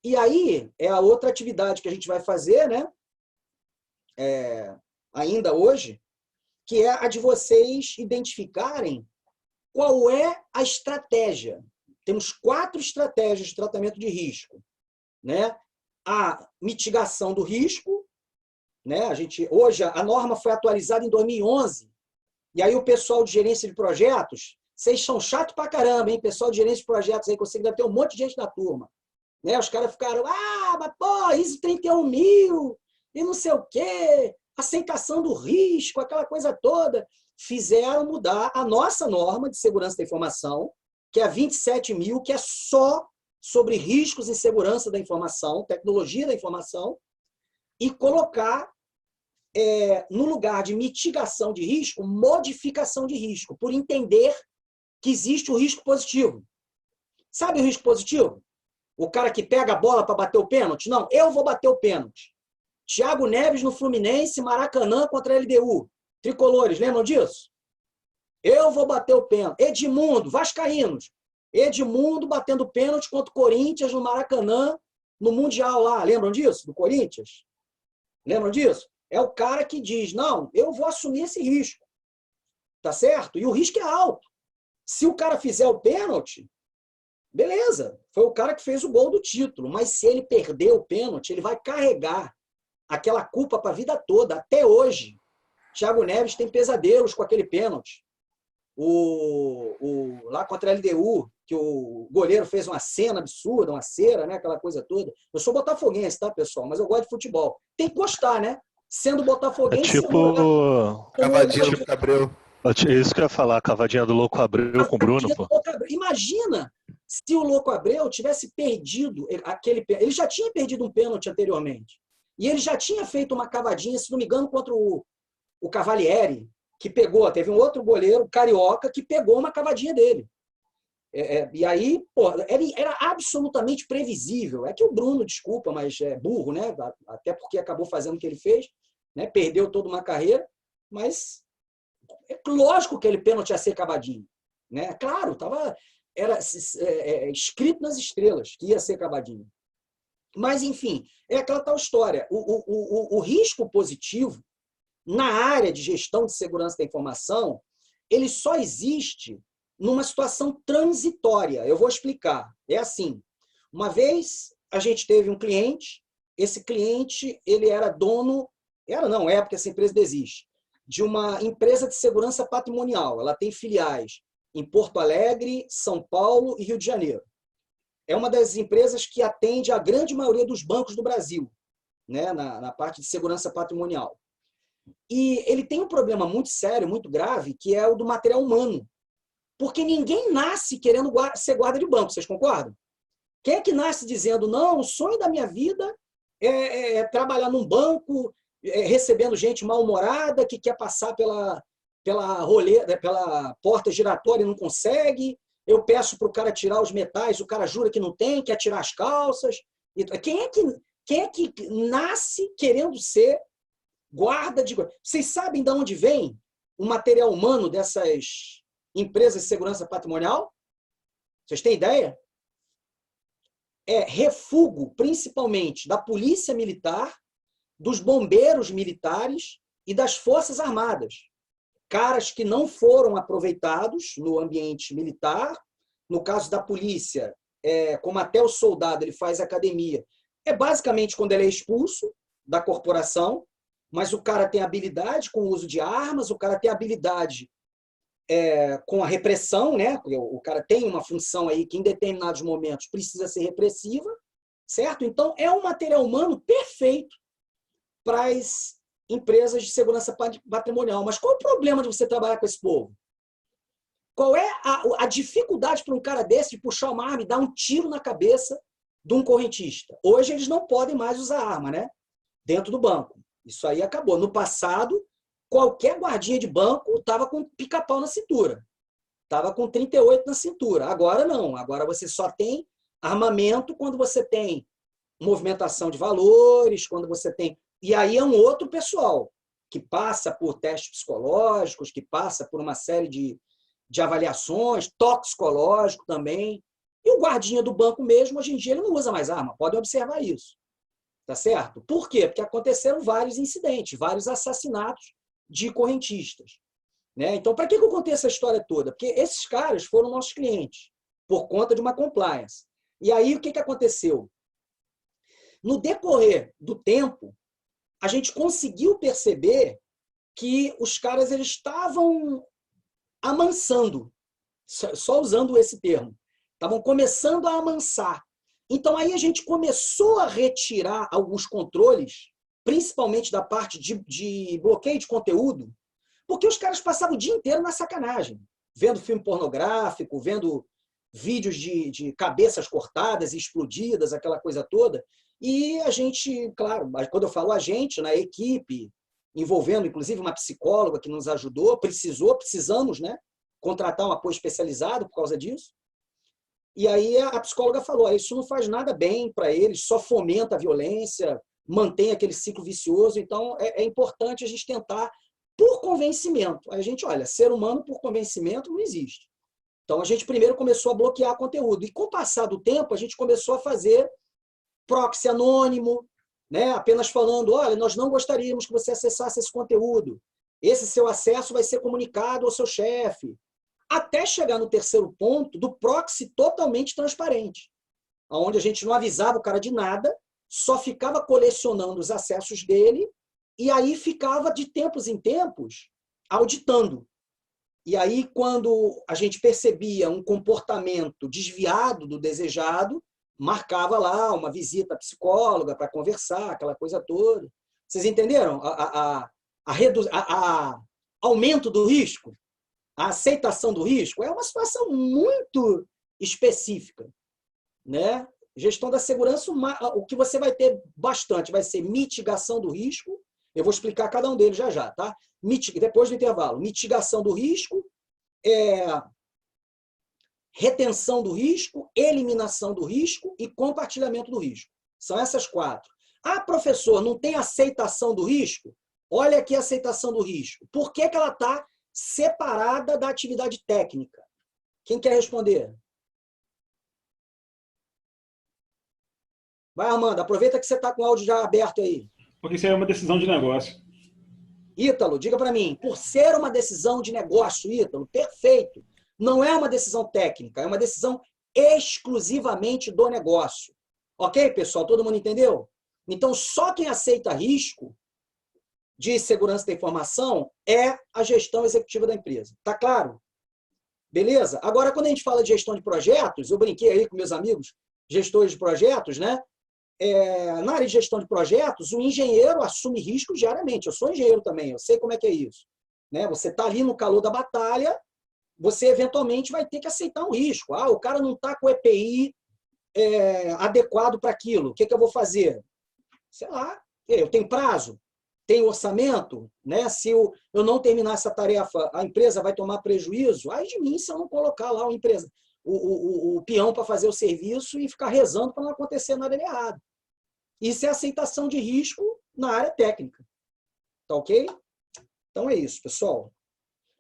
E aí é a outra atividade que a gente vai fazer, né? Ainda hoje, que é a de vocês identificarem qual é a estratégia. Temos 4 estratégias de tratamento de risco, né? A mitigação do risco, né? Hoje a norma foi atualizada em 2011, e aí o pessoal de gerência de projetos, vocês são chato pra caramba, hein? Pessoal de gerência de projetos aí, que você deve ter um monte de gente na turma. Né? Os caras ficaram, mas pô, ISO 31.000, e não sei o quê, aceitação do risco, aquela coisa toda. Fizeram mudar a nossa norma de segurança da informação, que é a 27.000, que é só sobre riscos em segurança da informação, tecnologia da informação, e colocar, no lugar de mitigação de risco, modificação de risco, por entender que existe o risco positivo. Sabe o risco positivo? O cara que pega a bola para bater o pênalti? Não, eu vou bater o pênalti. Thiago Neves no Fluminense, Maracanã contra a LDU. Tricolores, lembram disso? Eu vou bater o pênalti. Edmundo, vascaínos. Edmundo batendo pênalti contra o Corinthians no Maracanã, no Mundial lá. Lembram disso? Do Corinthians? Lembram disso? É o cara que diz, não, eu vou assumir esse risco. Tá certo? E o risco é alto. Se o cara fizer o pênalti, beleza, foi o cara que fez o gol do título, mas se ele perder o pênalti, ele vai carregar aquela culpa para a vida toda. Até hoje, Thiago Neves tem pesadelos com aquele pênalti. Lá contra a LDU, que o goleiro fez uma cena absurda, uma cera, né? Aquela coisa toda. Eu sou botafoguense, tá, pessoal? Mas eu gosto de futebol. Tem que gostar, né? Sendo botafoguense... É tipo... Cavadinha do Abreu. Isso que eu ia falar, a cavadinha do Louco Abreu com o Bruno, pô. Imagina se o Louco Abreu tivesse perdido aquele... Ele já tinha perdido um pênalti anteriormente. E ele já tinha feito uma cavadinha, se não me engano, contra o Cavalieri, que pegou. Teve um outro goleiro, carioca, que pegou uma cavadinha dele. E aí, pô, era absolutamente previsível. É que o Bruno, desculpa, mas é burro, né? Até porque acabou fazendo o que ele fez, né? Perdeu toda uma carreira, mas é lógico que aquele pênalti ia ser cavadinho, né? Claro, era escrito nas estrelas que ia ser cavadinho. Mas, enfim, é aquela tal história. O risco positivo na área de gestão de segurança da informação, ele só existe numa situação transitória. Eu vou explicar. É assim, uma vez a gente teve um cliente, esse cliente ele era dono, é porque essa empresa existe, de uma empresa de segurança patrimonial. Ela tem filiais em Porto Alegre, São Paulo e Rio de Janeiro. É uma das empresas que atende a grande maioria dos bancos do Brasil, né, na parte de segurança patrimonial. E ele tem um problema muito sério, muito grave, que é o do material humano. Porque ninguém nasce querendo ser guarda de banco, vocês concordam? Quem é que nasce dizendo, não, o sonho da minha vida é trabalhar num banco, recebendo gente mal-humorada, que quer passar pela porta giratória e não consegue, eu peço para o cara tirar os metais, o cara jura que não tem, quer tirar as calças. Quem é que nasce querendo ser guarda de... Vocês sabem de onde vem o material humano dessas empresas de segurança patrimonial? Vocês têm ideia? É refúgio, principalmente, da polícia militar, dos bombeiros militares e das forças armadas. Caras que não foram aproveitados no ambiente militar. No caso da polícia, como até o soldado ele faz academia, é basicamente quando ele é expulso da corporação, mas o cara tem habilidade com o uso de armas, o cara tem habilidade com a repressão, né? O cara tem uma função aí que em determinados momentos precisa ser repressiva, certo? Então, é um material humano perfeito para as empresas de segurança patrimonial. Mas qual é o problema de você trabalhar com esse povo? Qual é a dificuldade para um cara desse de puxar uma arma e dar um tiro na cabeça de um correntista? Hoje eles não podem mais usar arma, né? Dentro do banco. Isso aí acabou. No passado, qualquer guardinha de banco estava com pica-pau na cintura. Estava com 38 na cintura. Agora não. Agora você só tem armamento quando você tem movimentação de valores, quando você tem... E aí é um outro pessoal que passa por testes psicológicos, que passa por uma série de avaliações, toxicológico também. E o guardinha do banco mesmo, hoje em dia, ele não usa mais arma. Podem observar isso. Tá certo? Por quê? Porque aconteceram vários incidentes, vários assassinatos de correntistas. Né? Então, para que eu contei essa história toda? Porque esses caras foram nossos clientes, por conta de uma compliance. E aí, o que aconteceu? No decorrer do tempo, a gente conseguiu perceber que os caras eles estavam amansando, só usando esse termo. Estavam começando a amansar. Então, aí a gente começou a retirar alguns controles, principalmente da parte de bloqueio de conteúdo, porque os caras passavam o dia inteiro na sacanagem, vendo filme pornográfico, vendo vídeos de cabeças cortadas e explodidas, aquela coisa toda. E a gente, claro, quando eu falo a gente, na equipe, envolvendo inclusive uma psicóloga que nos ajudou, precisamos, né, contratar um apoio especializado por causa disso. E aí a psicóloga falou, isso não faz nada bem para eles, só fomenta a violência, mantém aquele ciclo vicioso, então é importante a gente tentar por convencimento. Aí a gente, olha, ser humano por convencimento não existe. Então a gente primeiro começou a bloquear conteúdo, e com o passar do tempo a gente começou a fazer proxy anônimo, né? Apenas falando, olha, nós não gostaríamos que você acessasse esse conteúdo, esse seu acesso vai ser comunicado ao seu chefe, até chegar no terceiro ponto do proxy totalmente transparente, onde a gente não avisava o cara de nada, só ficava colecionando os acessos dele e aí ficava de tempos em tempos auditando. E aí, quando a gente percebia um comportamento desviado do desejado, marcava lá uma visita à psicóloga para conversar, aquela coisa toda. Vocês entenderam? Aumento do risco? A aceitação do risco é uma situação muito específica, né? Gestão da segurança, o que você vai ter bastante vai ser mitigação do risco. Eu vou explicar cada um deles já, tá? Depois do intervalo. Mitigação do risco, retenção do risco, eliminação do risco e compartilhamento do risco. São essas 4. Ah, professor, não tem aceitação do risco? Olha aqui a aceitação do risco. Por que ela está separada da atividade técnica? Quem quer responder? Vai, Armando, aproveita que você está com o áudio já aberto aí. Porque isso aí é uma decisão de negócio. Ítalo, diga para mim, por ser uma decisão de negócio, Ítalo, perfeito. Não é uma decisão técnica, é uma decisão exclusivamente do negócio. Ok, pessoal? Todo mundo entendeu? Então, só quem aceita risco de segurança da informação é a gestão executiva da empresa. Tá claro? Beleza? Agora, quando a gente fala de gestão de projetos, eu brinquei aí com meus amigos, gestores de projetos, né? Na área de gestão de projetos, o engenheiro assume risco diariamente. Eu sou engenheiro também, eu sei como é que é isso. Né? Você está ali no calor da batalha, você eventualmente vai ter que aceitar um risco. Ah, o cara não está com o EPI adequado para aquilo. O que eu vou fazer? Sei lá, eu tenho prazo, tenho orçamento, né? Se eu não terminar essa tarefa, a empresa vai tomar prejuízo. Ai de mim se eu não colocar lá o peão para fazer o serviço e ficar rezando para não acontecer nada de errado. Isso é aceitação de risco na área técnica. Tá ok? Então é isso, pessoal.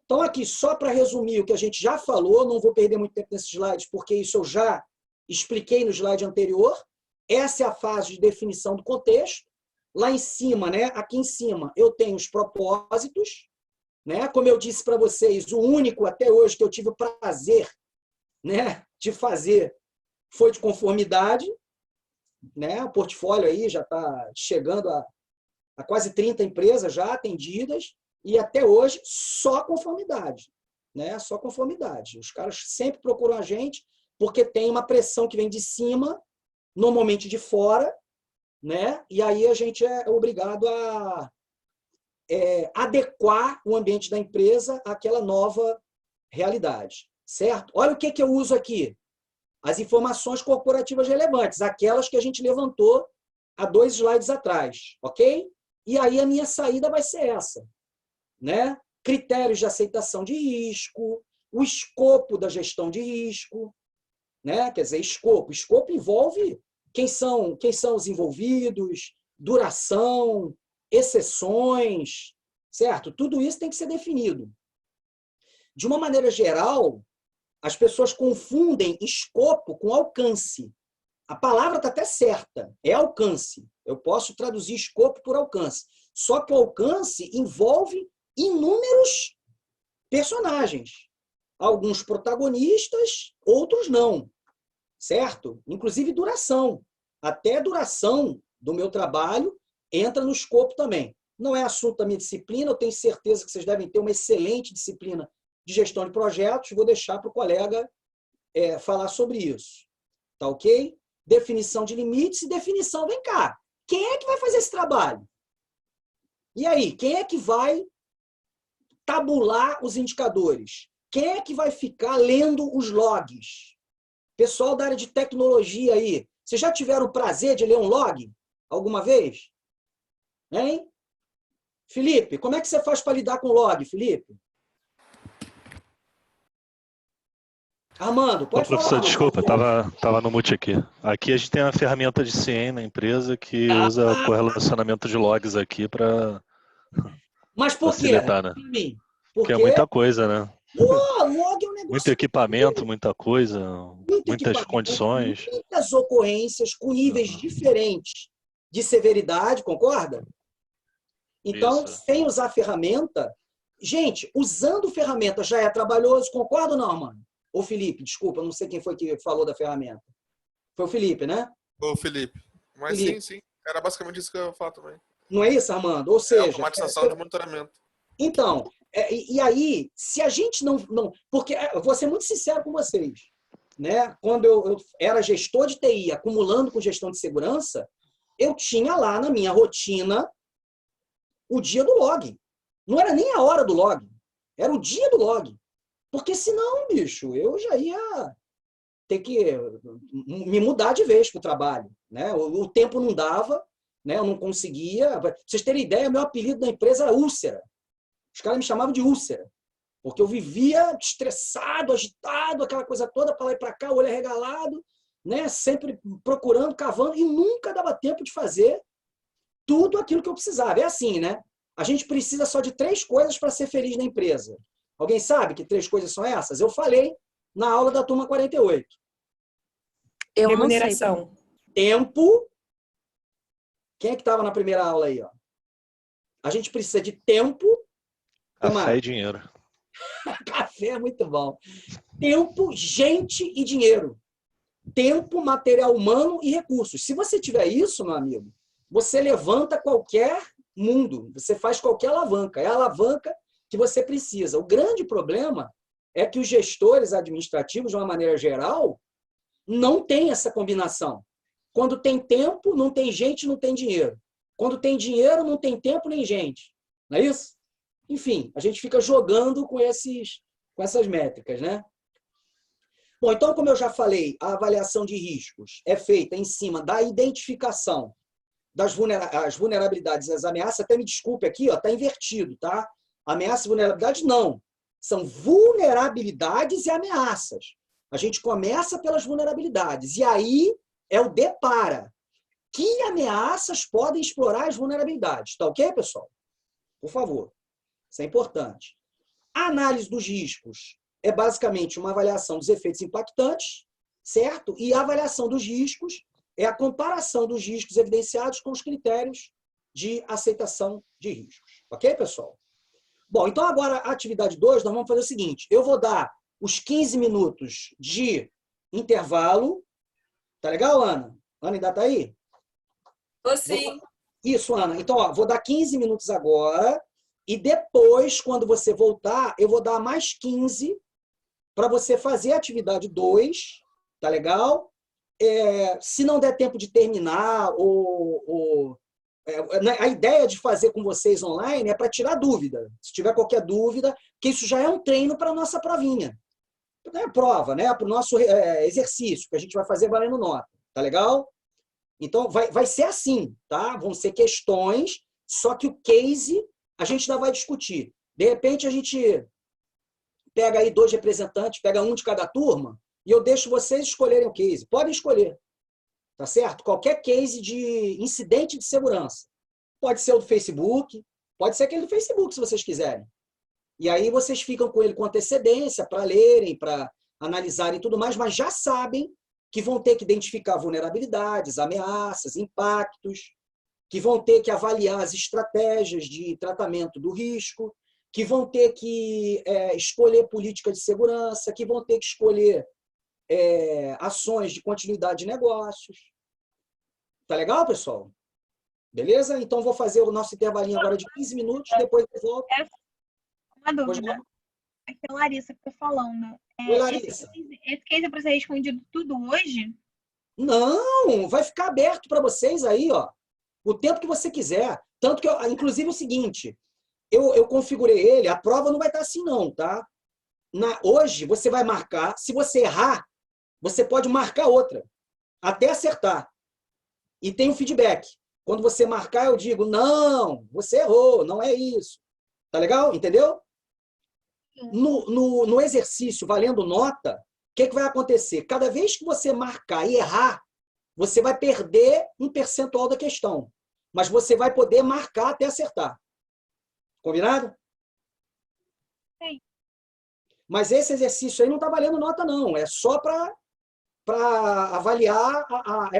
Então aqui, só para resumir o que a gente já falou, não vou perder muito tempo nesses slides, porque isso eu já expliquei no slide anterior. Essa é a fase de definição do contexto. Lá em cima, né? Aqui em cima, eu tenho os propósitos, né? Como eu disse para vocês, o único até hoje que eu tive o prazer, né, de fazer foi de conformidade, né? O portfólio aí já está chegando a quase 30 empresas já atendidas e até hoje só conformidade, né? Só conformidade. Os caras sempre procuram a gente porque tem uma pressão que vem de cima, normalmente de fora, né? E aí a gente é obrigado a adequar o ambiente da empresa àquela nova realidade, certo? Olha o que eu uso aqui. As informações corporativas relevantes, aquelas que a gente levantou há 2 slides atrás, ok? E aí a minha saída vai ser essa, né? Critérios de aceitação de risco, o escopo da gestão de risco, né? Quer dizer, escopo. Escopo envolve quem são os envolvidos, duração, exceções, certo? Tudo isso tem que ser definido. De uma maneira geral, as pessoas confundem escopo com alcance. A palavra está até certa, é alcance. Eu posso traduzir escopo por alcance. Só que o alcance envolve inúmeros personagens. Alguns protagonistas, outros não. Certo? Inclusive duração. Até a duração do meu trabalho entra no escopo também. Não é assunto da minha disciplina, eu tenho certeza que vocês devem ter uma excelente disciplina de gestão de projetos, vou deixar para o colega falar sobre isso. Tá ok? Definição de limites e definição, vem cá, quem é que vai fazer esse trabalho? E aí, quem é que vai tabular os indicadores? Quem é que vai ficar lendo os logs? Pessoal da área de tecnologia aí, vocês já tiveram o prazer de ler um log alguma vez? Hein? Felipe, como é que você faz para lidar com log, Felipe? Armando, pode falar. Professor, desculpa, estava no mute aqui. Aqui a gente tem uma ferramenta de CIEM na emprsa que usa correlacionamento de logs aqui para facilitar, né? Porque é muita coisa, né? Log é um negócio... Muito equipamento, muita coisa, muitas condições. Muitas ocorrências com níveis diferentes de severidade, concorda? Então, sem usar ferramenta... Gente, usando ferramenta já é trabalhoso, concorda ou não, mano? Ou Felipe, desculpa, não sei quem foi que falou da ferramenta. Foi o Felipe, né? Foi o Felipe. Mas Felipe. Sim. Era basicamente isso que eu ia falar também. Não é isso, Armando? Ou seja... automatização de monitoramento. Então, e aí, se a gente não... Porque eu vou ser muito sincero com vocês. Né? Quando eu era gestor de TI, acumulando com gestão de segurança, eu tinha lá na minha rotina o dia do log. Não era nem a hora do log. Era o dia do log. Porque senão, bicho, eu já ia ter que me mudar de vez para o trabalho. Né? O tempo não dava, né? Eu não conseguia. Pra vocês terem ideia, meu apelido da empresa era Úlcera. Os caras me chamavam de Úlcera. Porque eu vivia estressado, agitado, aquela coisa toda, para lá e para cá, o olho arregalado, né? Sempre procurando, cavando, e nunca dava tempo de fazer tudo aquilo que eu precisava. É assim, né? A gente precisa só de 3 coisas para ser feliz na empresa. Alguém sabe que 3 coisas são essas? Eu falei na aula da turma 48. Remuneração. Tempo. Quem é que estava na primeira aula aí? Ó? A gente precisa de tempo. Café e dinheiro. Café é muito bom. Tempo, gente e dinheiro. Tempo, material humano e recursos. Se você tiver isso, meu amigo, você levanta qualquer mundo. Você faz qualquer alavanca. É a alavanca que você precisa. O grande problema é que os gestores administrativos, de uma maneira geral, não têm essa combinação. Quando tem tempo, não tem gente, não tem dinheiro. Quando tem dinheiro, não tem tempo nem gente. Não é isso? Enfim, a gente fica jogando com essas métricas, né? Bom, então, como eu já falei, a avaliação de riscos é feita em cima da identificação das vulnerabilidades e das ameaças. Até me desculpe aqui, está invertido, tá? Ameaças e vulnerabilidades, não. São vulnerabilidades e ameaças. A gente começa pelas vulnerabilidades. E aí é o depara. Que ameaças podem explorar as vulnerabilidades? Tá ok, pessoal? Por favor. Isso é importante. A análise dos riscos é basicamente uma avaliação dos efeitos impactantes, certo? E a avaliação dos riscos é a comparação dos riscos evidenciados com os critérios de aceitação de riscos. Ok, pessoal? Bom, então agora a atividade 2, nós vamos fazer o seguinte. Eu vou dar os 15 minutos de intervalo. Tá legal, Ana? Ana ainda tá aí? Tô sim. Isso, Ana. Então, ó, vou dar 15 minutos agora e depois, quando você voltar, eu vou dar mais 15 para você fazer a atividade 2, tá legal? Se não der tempo de terminar, a ideia de fazer com vocês online é para tirar dúvida. Se tiver qualquer dúvida, que isso já é um treino para a nossa provinha. Não é prova, né? Para o nosso exercício, que a gente vai fazer valendo nota. Tá legal? Então, vai ser assim, tá? Vão ser questões, só que o case a gente ainda vai discutir. De repente, a gente pega aí 2 representantes, pega um de cada turma, e eu deixo vocês escolherem o case. Podem escolher, tá certo? Qualquer case de incidente de segurança. Pode ser o do Facebook, pode ser aquele do Facebook, se vocês quiserem. E aí vocês ficam com ele com antecedência para lerem, para analisarem e tudo mais, mas já sabem que vão ter que identificar vulnerabilidades, ameaças, impactos, que vão ter que avaliar as estratégias de tratamento do risco, que vão ter que escolher política de segurança, que vão ter que escolher ações de continuidade de negócios. Tá legal, pessoal? Beleza? Então, vou fazer o nosso intervalinho agora de 15 minutos, depois eu volto. Uma dúvida. Aqui é a Larissa que está falando. Oi, Larissa. Esse case é para ser respondido tudo hoje? Não, vai ficar aberto para vocês aí, ó, o tempo que você quiser. Tanto que, inclusive, é o seguinte, eu configurei ele, a prova não vai estar assim não, tá? Hoje, você vai marcar, se você errar, você pode marcar outra, até acertar. E tem um feedback. Quando você marcar, eu digo, não, você errou, não é isso. Tá legal? Entendeu? No exercício valendo nota, o que vai acontecer? Cada vez que você marcar e errar, você vai perder um percentual da questão. Mas você vai poder marcar até acertar. Combinado? Sim. Mas esse exercício aí não está valendo nota, não. É só para avaliar.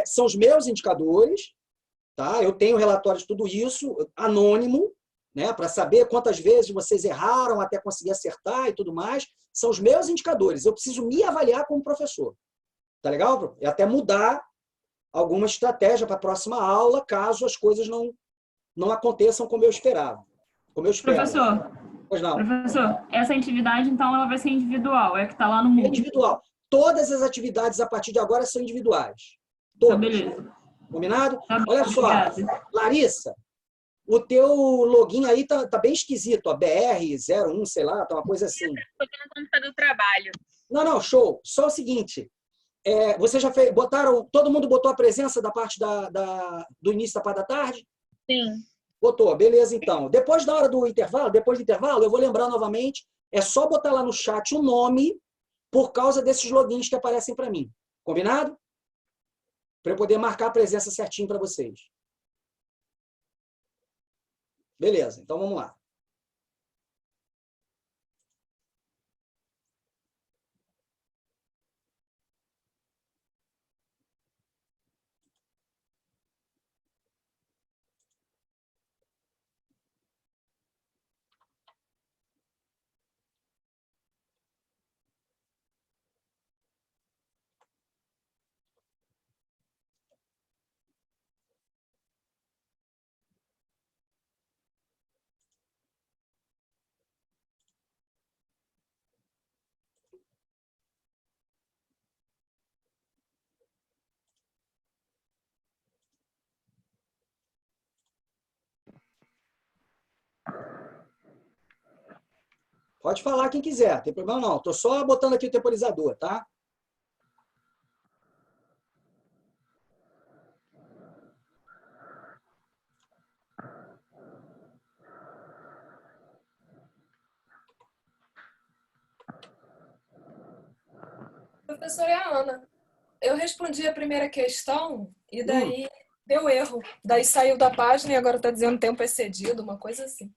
São os meus indicadores. Tá? Eu tenho relatório de tudo isso, anônimo, né, para saber quantas vezes vocês erraram até conseguir acertar e tudo mais. São os meus indicadores. Eu preciso me avaliar como professor. Tá legal? E até mudar alguma estratégia para a próxima aula, caso as coisas não aconteçam como eu esperava. Como eu espero. Professor, essa atividade, então, ela vai ser individual, é que está lá no Moodle. É individual. Todas as atividades, a partir de agora, são individuais. Todas. Tá, beleza. Combinado? Tá, olha só, obrigada. Larissa, o teu login aí tá bem esquisito, ó, BR01, sei lá, tá uma coisa assim. Estou no computador do trabalho. Não, show. Só o seguinte, você já fez, todo mundo botou a presença da parte do início da parte da tarde? Sim. Botou, beleza então. Depois do intervalo, eu vou lembrar novamente, é só botar lá no chat o nome por causa desses logins que aparecem para mim. Combinado? Para eu poder marcar a presença certinho para vocês. Beleza, então vamos lá. Pode falar quem quiser, não tem problema não. Estou só botando aqui o temporizador, tá? Professora, é a Ana. Eu respondi a primeira questão e daí deu erro. Daí saiu da página e agora está dizendo tempo excedido, uma coisa assim.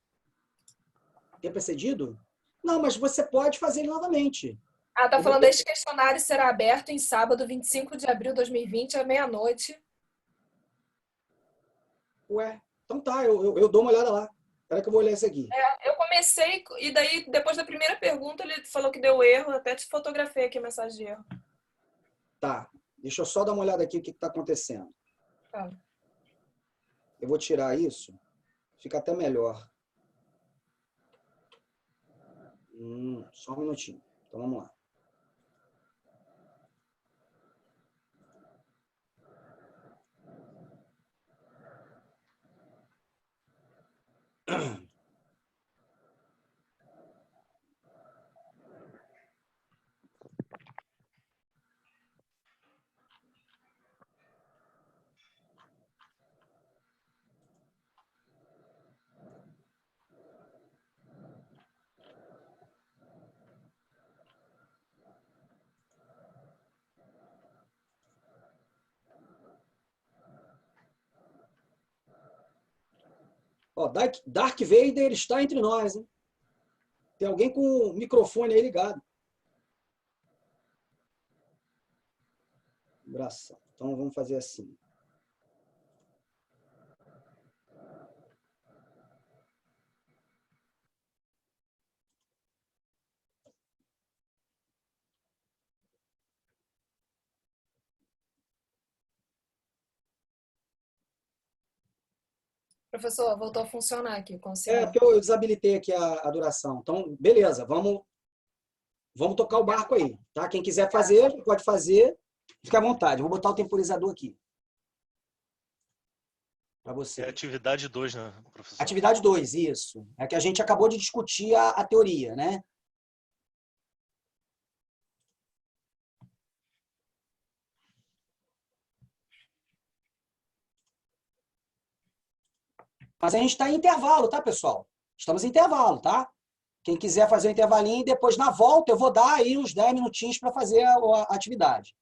Ter precedido? Não, mas você pode fazer ele novamente. Ah, tá falando, este questionário será aberto em sábado, 25 de abril de 2020, à meia-noite. Ué, então tá, eu dou uma olhada lá. Espera que eu vou olhar isso aqui. Eu comecei, e daí, depois da primeira pergunta, ele falou que deu erro, até te fotografei aqui a mensagem de erro. Tá, deixa eu só dar uma olhada aqui o que está acontecendo. Tá. Eu vou tirar isso, fica até melhor. Só um minutinho. Então vamos lá. Ó, Darth Vader está entre nós, hein? Tem alguém com o microfone aí ligado. Abração. Então vamos fazer assim. Professor, voltou a funcionar aqui, consegui. Porque eu desabilitei aqui a duração. Então, beleza, vamos tocar o barco aí, tá? Quem quiser fazer, pode fazer. Fica à vontade. Eu vou botar o temporizador aqui. Para você. É atividade 2, né, professor? Atividade 2, isso. É que a gente acabou de discutir a teoria, né? Mas a gente está em intervalo, tá, pessoal? Estamos em intervalo, tá? Quem quiser fazer o intervalinho, depois na volta eu vou dar aí uns 10 minutinhos para fazer a atividade.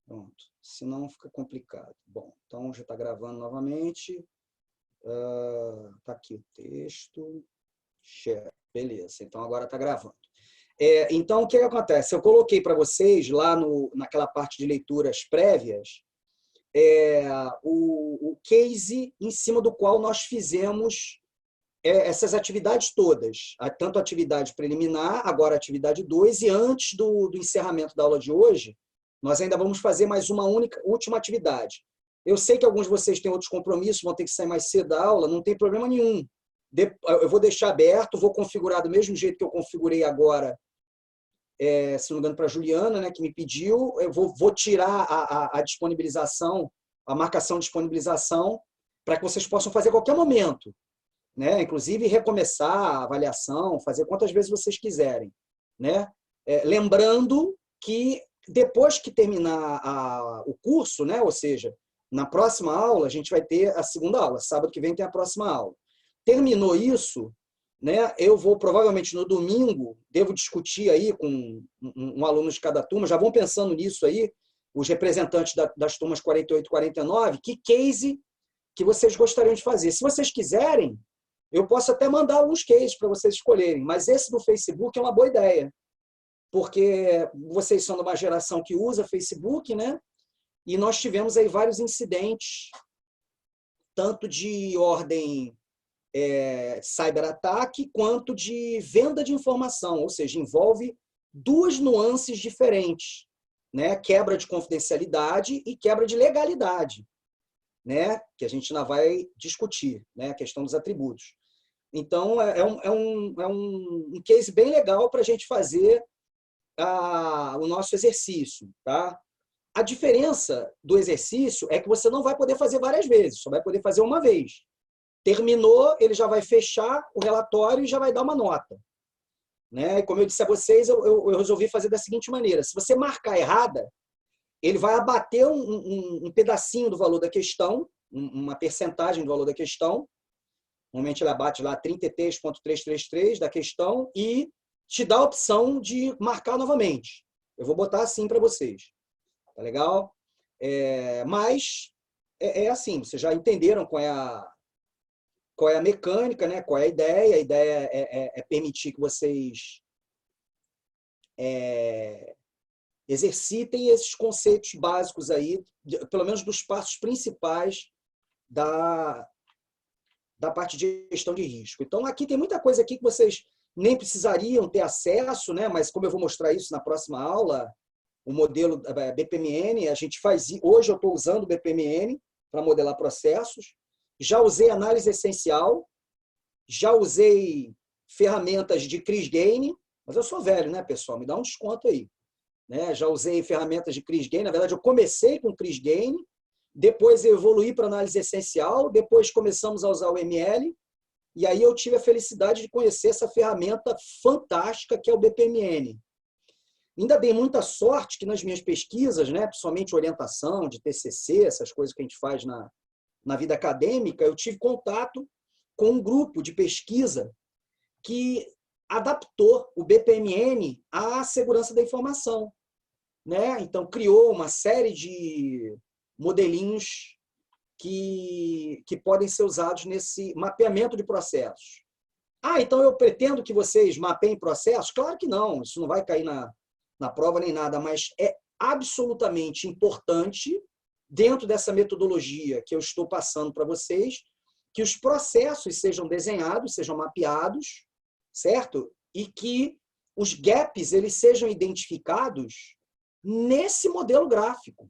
Pronto. Senão fica complicado. Bom, então já está gravando novamente. Está aqui o texto. Share. Beleza. Então agora está gravando. Então, o que acontece? Eu coloquei para vocês lá naquela parte de leituras prévias o case em cima do qual nós fizemos essas atividades todas. Tanto a atividade preliminar, agora a atividade 2, e antes do encerramento da aula de hoje, nós ainda vamos fazer mais uma última atividade. Eu sei que alguns de vocês têm outros compromissos, vão ter que sair mais cedo da aula, não tem problema nenhum. Eu vou deixar aberto, vou configurar do mesmo jeito que eu configurei agora se não me engano, para a Juliana, né, que me pediu. Eu vou tirar a disponibilização, a marcação de disponibilização, para que vocês possam fazer a qualquer momento, né? Inclusive recomeçar a avaliação, fazer quantas vezes vocês quiserem, né? Lembrando que depois que terminar o curso, né, ou seja, na próxima aula a gente vai ter a segunda aula, sábado que vem tem a próxima aula. Terminou isso, né, eu vou provavelmente no domingo, devo discutir aí com um aluno de cada turma, já vão pensando nisso aí, os representantes das turmas 48 e 49, que case que vocês gostariam de fazer. Se vocês quiserem, eu posso até mandar alguns cases para vocês escolherem, mas esse do Facebook é uma boa ideia, porque vocês são de uma geração que usa Facebook, né? E nós tivemos aí vários incidentes, tanto de ordem cyberataque, quanto de venda de informação, ou seja, envolve duas nuances diferentes, né? Quebra de confidencialidade e quebra de legalidade, né? Que a gente ainda vai discutir, né? A questão dos atributos. Então, é um case bem legal para a gente fazer o nosso exercício, tá? A diferença do exercício é que você não vai poder fazer várias vezes, só vai poder fazer uma vez. Terminou, ele já vai fechar o relatório e já vai dar uma nota, né? E como eu disse a vocês, eu resolvi fazer da seguinte maneira: se você marcar errada, ele vai abater um pedacinho do valor da questão, uma percentagem do valor da questão. Normalmente ele abate lá 33,333 da questão e te dá a opção de marcar novamente. Eu vou botar assim para vocês. Tá legal? Mas é assim, vocês já entenderam qual é a mecânica, né? Qual é a ideia. A ideia é permitir que vocês exercitem esses conceitos básicos aí, pelo menos dos passos principais da parte de gestão de risco. Então, aqui tem muita coisa aqui que vocês nem precisariam ter acesso, né? Mas como eu vou mostrar isso na próxima aula, o modelo BPMN, a gente faz. Hoje eu estou usando o BPMN para modelar processos. Já usei análise essencial, já usei ferramentas de Chris Gaine, mas eu sou velho, né, pessoal? Me dá um desconto aí. Né? Já usei ferramentas de Chris Gaine. Na verdade, eu comecei com Chris Gaine, depois eu evoluí para análise essencial, depois começamos a usar o ML, e aí eu tive a felicidade de conhecer essa ferramenta fantástica que é o BPMN. Ainda dei muita sorte que nas minhas pesquisas, né, principalmente orientação de TCC, essas coisas que a gente faz na vida acadêmica, eu tive contato com um grupo de pesquisa que adaptou o BPMN à segurança da informação, né? Então, criou uma série de modelinhos que podem ser usados nesse mapeamento de processos. Então eu pretendo que vocês mapeiem processos? Claro que não, isso não vai cair na prova nem nada, mas é absolutamente importante, dentro dessa metodologia que eu estou passando para vocês, que os processos sejam desenhados, sejam mapeados, certo? E que os gaps eles sejam identificados nesse modelo gráfico.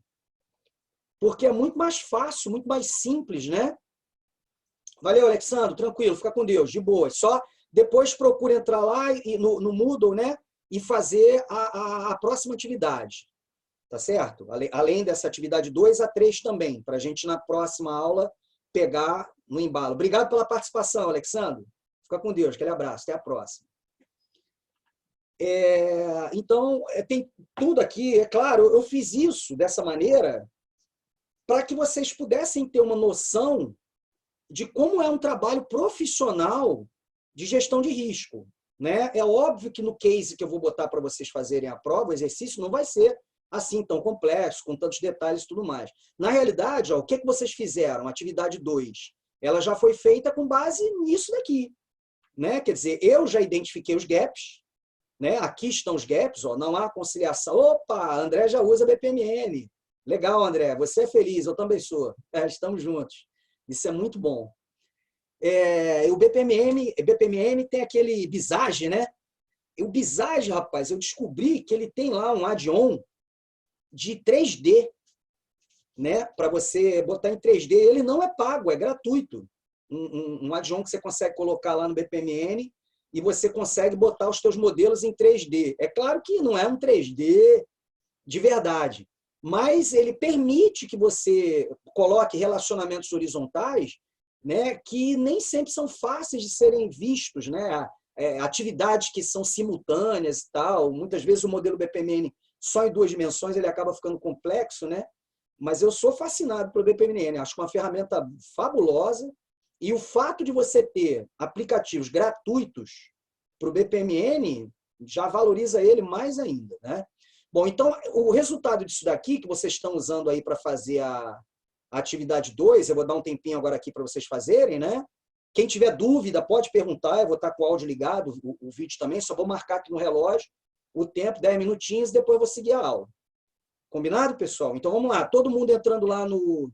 Porque é muito mais fácil, muito mais simples, né? Valeu, Alexandre, tranquilo, fica com Deus, de boa. Só depois procura entrar lá no Moodle, né? E fazer a próxima atividade, tá certo? Além dessa atividade 2, a 3 também, para a gente na próxima aula pegar no embalo. Obrigado pela participação, Alexandre. Fica com Deus, aquele abraço, até a próxima. Então, tem tudo aqui, é claro, eu fiz isso dessa maneira para que vocês pudessem ter uma noção de como é um trabalho profissional de gestão de risco. Né? É óbvio que no case que eu vou botar para vocês fazerem a prova, o exercício não vai ser assim tão complexo, com tantos detalhes e tudo mais. Na realidade, o que vocês fizeram? Atividade 2, ela já foi feita com base nisso daqui. Né? Quer dizer, eu já identifiquei os gaps, né? Aqui estão os gaps, não há conciliação. Opa, André já usa BPMN. Legal, André, você é feliz, eu também sou. Estamos juntos. Isso é muito bom. O BPMN tem aquele Visage, né? O Visage, rapaz, eu descobri que ele tem lá um add-on de 3D, né? Para você botar em 3D. Ele não é pago, é gratuito. Um add-on que você consegue colocar lá no BPMN e você consegue botar os teus modelos em 3D. É claro que não é um 3D de verdade, mas ele permite que você coloque relacionamentos horizontais, né, que nem sempre são fáceis de serem vistos, né? Atividades que são simultâneas e tal. Muitas vezes o modelo BPMN só em 2 dimensões ele acaba ficando complexo, né? Mas eu sou fascinado pelo BPMN, acho que é uma ferramenta fabulosa, e o fato de você ter aplicativos gratuitos para o BPMN já valoriza ele mais ainda, né? Bom, então, o resultado disso daqui, que vocês estão usando aí para fazer a atividade 2, eu vou dar um tempinho agora aqui para vocês fazerem, né? Quem tiver dúvida, pode perguntar, eu vou estar com o áudio ligado, o vídeo também, só vou marcar aqui no relógio o tempo, 10 minutinhos, depois eu vou seguir a aula. Combinado, pessoal? Então, vamos lá. Todo mundo entrando lá no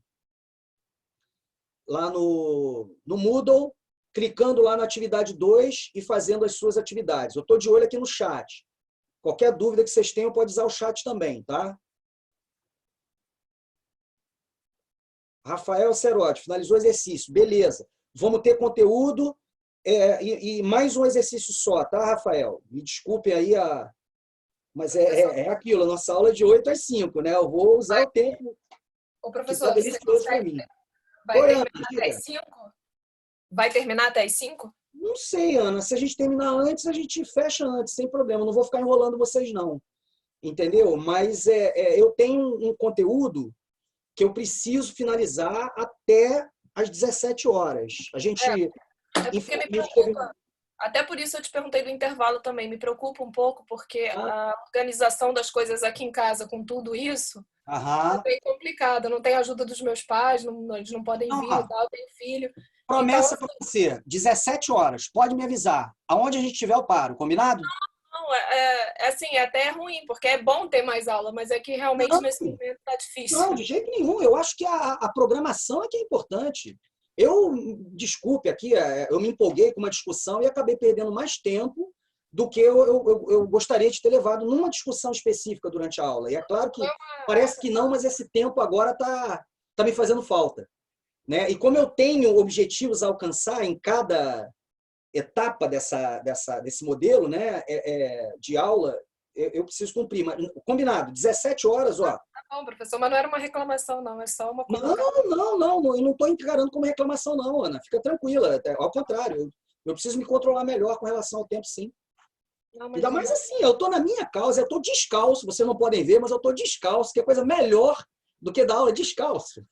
Moodle, clicando lá na atividade 2 e fazendo as suas atividades. Eu estou de olho aqui no chat. Qualquer dúvida que vocês tenham, pode usar o chat também, tá? Rafael Cerotti, finalizou o exercício. Beleza. Vamos ter conteúdo e mais um exercício só, tá, Rafael? Me desculpe aí mas é aquilo, a nossa aula é de 8 às 5, né? Eu vou usar o tempo. O professor, que tá delicioso para mim. Vai terminar até as 5? Vai terminar até as 5? Não sei, Ana. Se a gente terminar antes, a gente fecha antes, sem problema. Não vou ficar enrolando vocês, não. Entendeu? Mas eu tenho um conteúdo que eu preciso finalizar até às 17 horas. A gente... porque me preocupa. Até por isso eu te perguntei do intervalo também. Me preocupa um pouco, porque a organização das coisas aqui em casa com tudo isso é bem complicada. Não tem ajuda dos meus pais, eles não podem vir e tal, eu tenho filho. Promessa então, para você, 17 horas, pode me avisar. Aonde a gente estiver, eu paro, combinado? Não, assim, até é ruim, porque é bom ter mais aula, mas é que realmente nesse momento tá difícil. Não, de jeito nenhum. Eu acho que a programação é que é importante. Desculpe aqui, eu me empolguei com uma discussão e acabei perdendo mais tempo do que eu gostaria de ter levado numa discussão específica durante a aula. E é claro que parece que não, mas esse tempo agora está me fazendo falta, né? E como eu tenho objetivos a alcançar em cada etapa desse modelo, né, de aula, eu preciso cumprir. Mas, combinado, 17 horas, ó. Tá bom, professor, mas não era uma reclamação, não. É só uma coisa. Não. Eu não estou encarando como reclamação, não, Ana. Fica tranquila. Ao contrário, eu preciso me controlar melhor com relação ao tempo, sim. Ainda mais assim, eu estou na minha causa, eu estou descalço. Vocês não podem ver, mas eu estou descalço, que é coisa melhor do que dar aula descalço.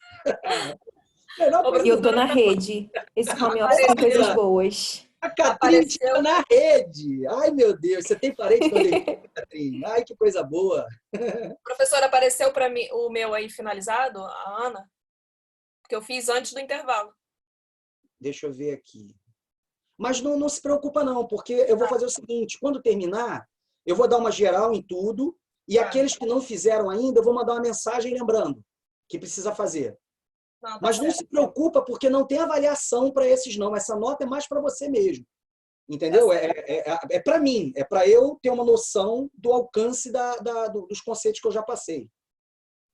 E eu estou na rede. Esse home office tem coisas boas. A Catrinha está na rede. Ai, meu Deus, você tem parente com Catrinha? Ai, que coisa boa. Professor, apareceu para mim o meu aí finalizado, a Ana? Que eu fiz antes do intervalo. Deixa eu ver aqui. Mas não se preocupa, não, porque eu vou fazer o seguinte: quando terminar, eu vou dar uma geral em tudo, e aqueles que não fizeram ainda, eu vou mandar uma mensagem lembrando que precisa fazer. Mas não se preocupa, porque não tem avaliação para esses, não. Essa nota é mais para você mesmo. Entendeu? É para mim, é para eu ter uma noção do alcance dos conceitos que eu já passei.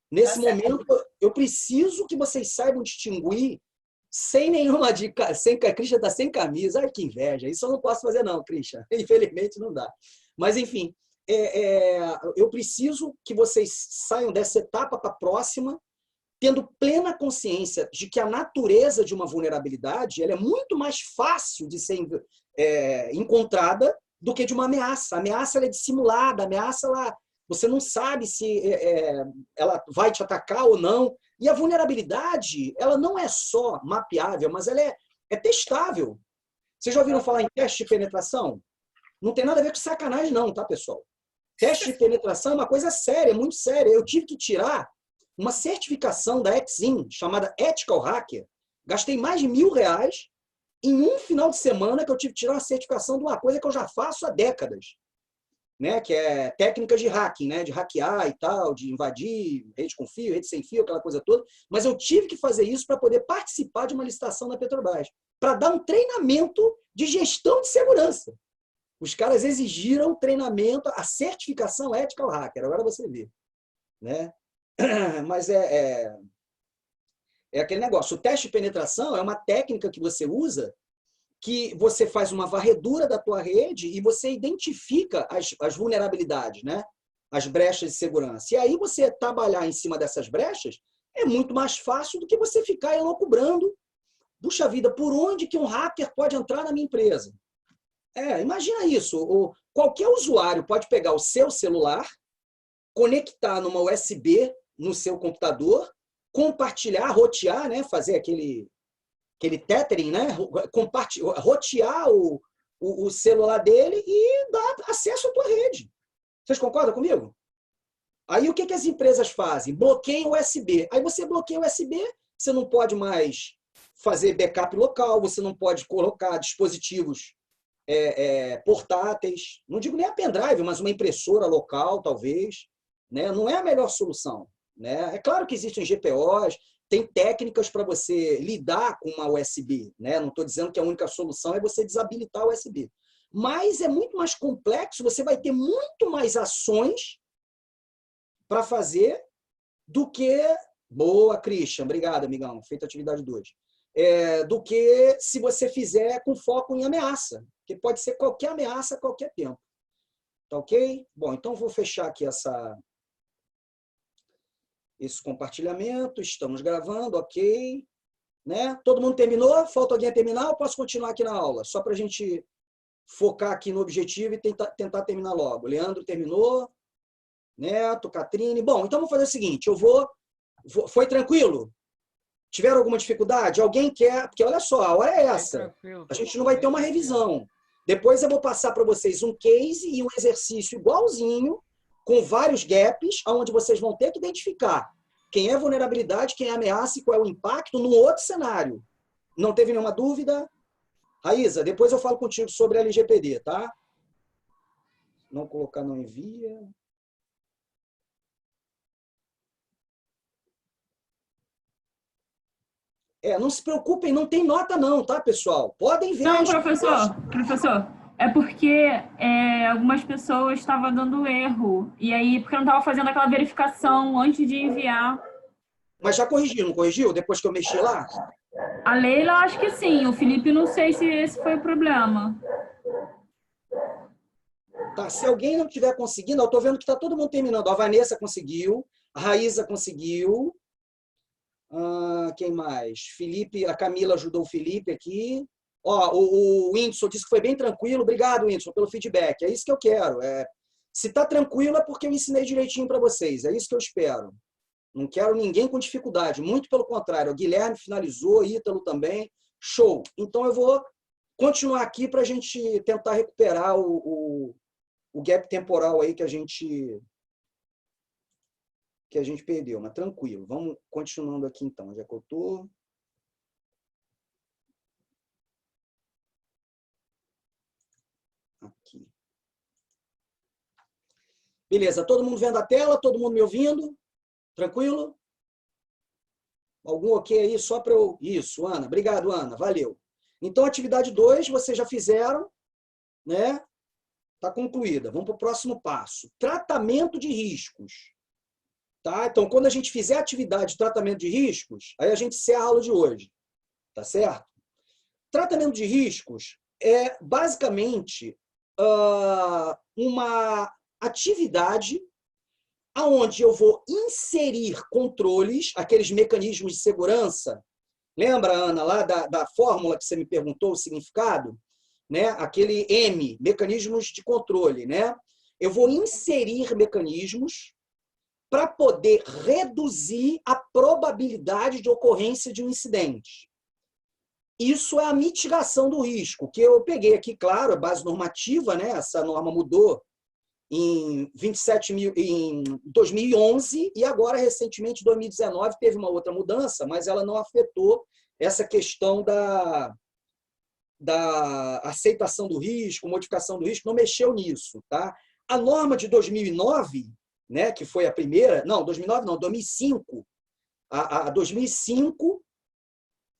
Nesse momento, eu preciso que vocês saibam distinguir sem nenhuma dica. A Christian está sem camisa. Ai, que inveja. Isso eu não posso fazer, não, Christian. Infelizmente, não dá. Mas, enfim, eu preciso que vocês saiam dessa etapa para a próxima, tendo plena consciência de que a natureza de uma vulnerabilidade ela é muito mais fácil de ser encontrada do que de uma ameaça. A ameaça ela é dissimulada, a ameaça você não sabe se ela vai te atacar ou não. E a vulnerabilidade ela não é só mapeável, mas ela é testável. Vocês já ouviram falar em teste de penetração? Não tem nada a ver com sacanagem não, tá, pessoal? Teste de penetração é uma coisa séria, muito séria. Eu tive que tirar uma certificação da Exim, chamada Ethical Hacker. Gastei mais de R$1.000 em um final de semana que eu tive que tirar uma certificação de uma coisa que eu já faço há décadas, né? Que é técnicas de hacking, né? De hackear e tal, de invadir rede com fio, rede sem fio, aquela coisa toda. Mas eu tive que fazer isso para poder participar de uma licitação da Petrobras, para dar um treinamento de gestão de segurança. Os caras exigiram treinamento, a certificação Ethical Hacker. Agora você vê, né? Mas é aquele negócio. O teste de penetração é uma técnica que você usa que você faz uma varredura da tua rede e você identifica as vulnerabilidades, né? As brechas de segurança. E aí você trabalhar em cima dessas brechas é muito mais fácil do que você ficar elucubrando. Puxa vida, por onde que um hacker pode entrar na minha empresa? Imagina isso. Qualquer usuário pode pegar o seu celular, conectar numa USB no seu computador, compartilhar, rotear, né? Fazer aquele tethering, né? Rotear o celular dele e dar acesso à tua rede. Vocês concordam comigo? Aí o que as empresas fazem? Bloqueiam o USB. Aí você bloqueia o USB, você não pode mais fazer backup local, você não pode colocar dispositivos portáteis, não digo nem a pendrive, mas uma impressora local, talvez. Né? Não é a melhor solução. Né? É claro que existem GPOs, tem técnicas para você lidar com uma USB. Né? Não estou dizendo que a única solução é você desabilitar o USB. Mas é muito mais complexo, você vai ter muito mais ações para fazer do que... Boa, Christian. Obrigado, amigão. Feita a atividade 2. Do que se você fizer com foco em ameaça. Que pode ser qualquer ameaça a qualquer tempo. Tá ok? Bom, então vou fechar aqui esse compartilhamento. Estamos gravando, ok. Né? Todo mundo terminou? Falta alguém terminar ou posso continuar aqui na aula? Só para a gente focar aqui no objetivo e tentar terminar logo. Leandro terminou. Neto, Catrine. Bom, então vou fazer o seguinte. Foi tranquilo? Tiveram alguma dificuldade? Alguém quer... Porque olha só, a hora é essa. A gente não vai ter uma revisão. Depois eu vou passar para vocês um case e um exercício igualzinho, com vários gaps, onde vocês vão ter que identificar quem é vulnerabilidade, quem é ameaça e qual é o impacto num outro cenário. Não teve nenhuma dúvida? Raíza, depois eu falo contigo sobre a LGPD, tá? Não colocar, não envia... Não se preocupem, não tem nota não, tá, pessoal? Podem ver. Não, professor, é porque algumas pessoas estavam dando erro. E aí, porque não estava fazendo aquela verificação antes de enviar. Mas já corrigiu, não corrigiu? Depois que eu mexi lá? A Leila, acho que sim. O Felipe, não sei se esse foi o problema. Tá, se alguém não estiver conseguindo, eu estou vendo que está todo mundo terminando. A Vanessa conseguiu, a Raíza conseguiu. Quem mais? Felipe, a Camila ajudou o Felipe aqui. O Whindersson disse que foi bem tranquilo. Obrigado, Whindersson, pelo feedback. É isso que eu quero. Se está tranquilo é porque eu ensinei direitinho para vocês. É isso que eu espero. Não quero ninguém com dificuldade. Muito pelo contrário. O Guilherme finalizou, Ítalo também. Show. Então eu vou continuar aqui para a gente tentar recuperar o gap temporal aí que a gente perdeu, mas tranquilo. Vamos continuando aqui então. Onde é que eu estou? Aqui. Beleza, todo mundo vendo a tela? Todo mundo me ouvindo? Tranquilo? Algum ok aí só para eu... Isso, Ana. Obrigado, Ana. Valeu. Então, atividade 2, vocês já fizeram, né? Está concluída. Vamos para o próximo passo. Tratamento de riscos. Tá? Então, quando a gente fizer a atividade de tratamento de riscos, aí a gente encerra a aula de hoje. Tá certo? Tratamento de riscos é basicamente uma atividade onde eu vou inserir controles, aqueles mecanismos de segurança. Lembra, Ana, lá da fórmula que você me perguntou o significado? Né? Aquele M, mecanismos de controle. Né? Eu vou inserir mecanismos para poder reduzir a probabilidade de ocorrência de um incidente. Isso é a mitigação do risco, que eu peguei aqui, claro, a base normativa, né? Essa norma mudou em 2011 e agora, recentemente, em 2019, teve uma outra mudança, mas ela não afetou essa questão da aceitação do risco, modificação do risco, não mexeu nisso. Tá? A norma de 2009... Né, que foi a primeira, não, 2009 não, 2005, a 2005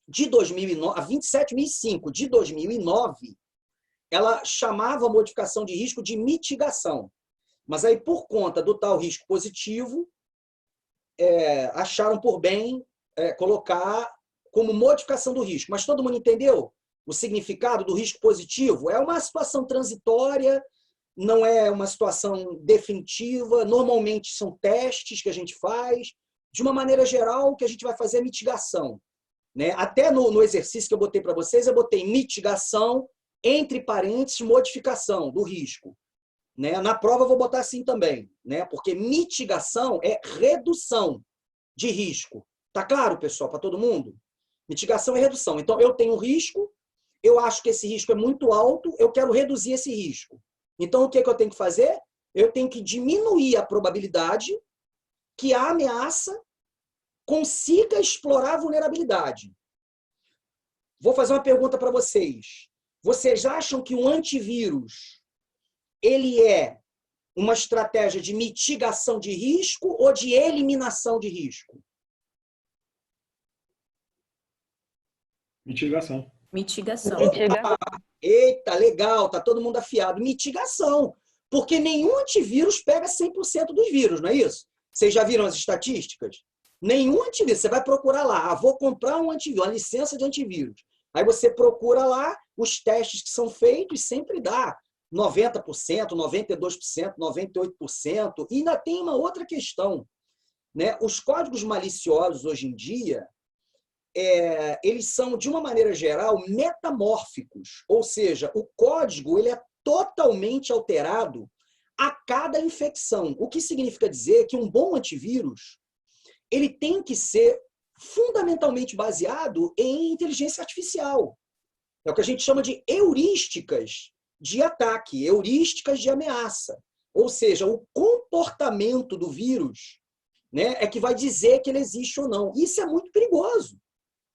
de 2009, a 27.005 de 2009, ela chamava a modificação de risco de mitigação. Mas aí, por conta do tal risco positivo, acharam por bem colocar como modificação do risco. Mas todo mundo entendeu? o significado do risco positivo? É uma situação transitória, não é uma situação definitiva, normalmente são testes que a gente faz. De uma maneira geral, o que a gente vai fazer é mitigação. Né? Até no exercício que eu botei para vocês, eu botei mitigação, entre parênteses, modificação do risco. Né? Na prova eu vou botar assim também, né? Porque mitigação é redução de risco. Tá claro, pessoal, para todo mundo? Mitigação é redução. Então, eu tenho risco, eu acho que esse risco é muito alto, eu quero reduzir esse risco. Então, o que eu tenho que fazer? Eu tenho que diminuir a probabilidade que a ameaça consiga explorar a vulnerabilidade. Vou fazer uma pergunta para vocês. Vocês acham que o antivírus ele é uma estratégia de mitigação de risco ou de eliminação de risco? Mitigação. Mitigação. Eita, legal, tá todo mundo afiado. Mitigação. Porque nenhum antivírus pega 100% dos vírus, não é isso? Vocês já viram as estatísticas? Nenhum antivírus. Você vai procurar lá, vou comprar um antivírus, uma licença de antivírus. Aí você procura lá os testes que são feitos e sempre dá 90%, 92%, 98%. E ainda tem uma outra questão. Né? Os códigos maliciosos, hoje em dia, eles são, de uma maneira geral, metamórficos. Ou seja, o código ele é totalmente alterado a cada infecção. O que significa dizer que um bom antivírus ele tem que ser fundamentalmente baseado em inteligência artificial. É o que a gente chama de heurísticas de ataque, heurísticas de ameaça. Ou seja, o comportamento do vírus, né, é que vai dizer que ele existe ou não. Isso é muito perigoso.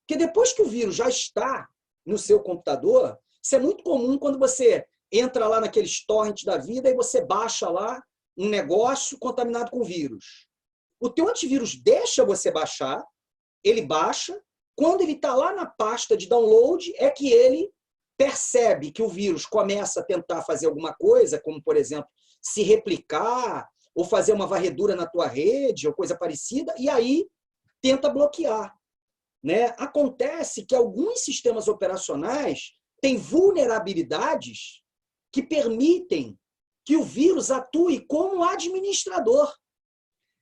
Porque depois que o vírus já está no seu computador, isso é muito comum quando você entra lá naqueles torrents da vida e você baixa lá um negócio contaminado com vírus. O teu antivírus deixa você baixar, ele baixa, quando ele está lá na pasta de download, é que ele percebe que o vírus começa a tentar fazer alguma coisa, como, por exemplo, se replicar, ou fazer uma varredura na tua rede, ou coisa parecida, e aí tenta bloquear. Né? Acontece que alguns sistemas operacionais têm vulnerabilidades que permitem que o vírus atue como administrador.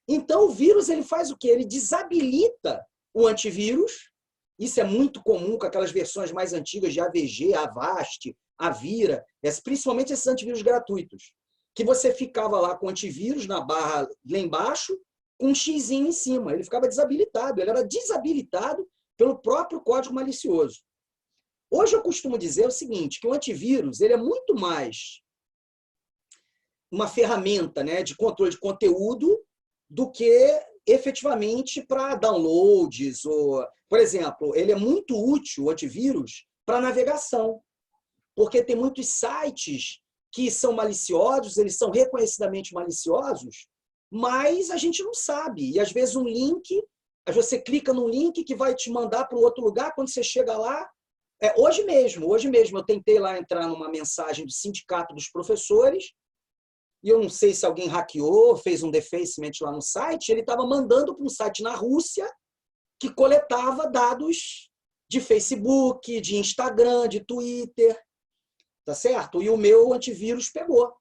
Então, o vírus ele faz o quê? Ele desabilita o antivírus. Isso é muito comum com aquelas versões mais antigas de AVG, Avast, Avira, principalmente esses antivírus gratuitos, que você ficava lá com o antivírus na barra lá embaixo, com um xizinho em cima. Ele ficava desabilitado. Ele era desabilitado pelo próprio código malicioso. Hoje eu costumo dizer o seguinte, que o antivírus ele é muito mais uma ferramenta, né, de controle de conteúdo do que efetivamente para downloads. Ou, por exemplo, ele é muito útil, o antivírus, para navegação, porque tem muitos sites que são maliciosos, eles são reconhecidamente maliciosos, mas a gente não sabe. E às vezes um link, você clica num link que vai te mandar para um outro lugar, quando você chega lá, hoje mesmo eu tentei lá entrar numa mensagem do sindicato dos professores, e eu não sei se alguém hackeou, fez um defacement lá no site, ele estava mandando para um site na Rússia que coletava dados de Facebook, de Instagram, de Twitter, tá certo? E o meu antivírus pegou.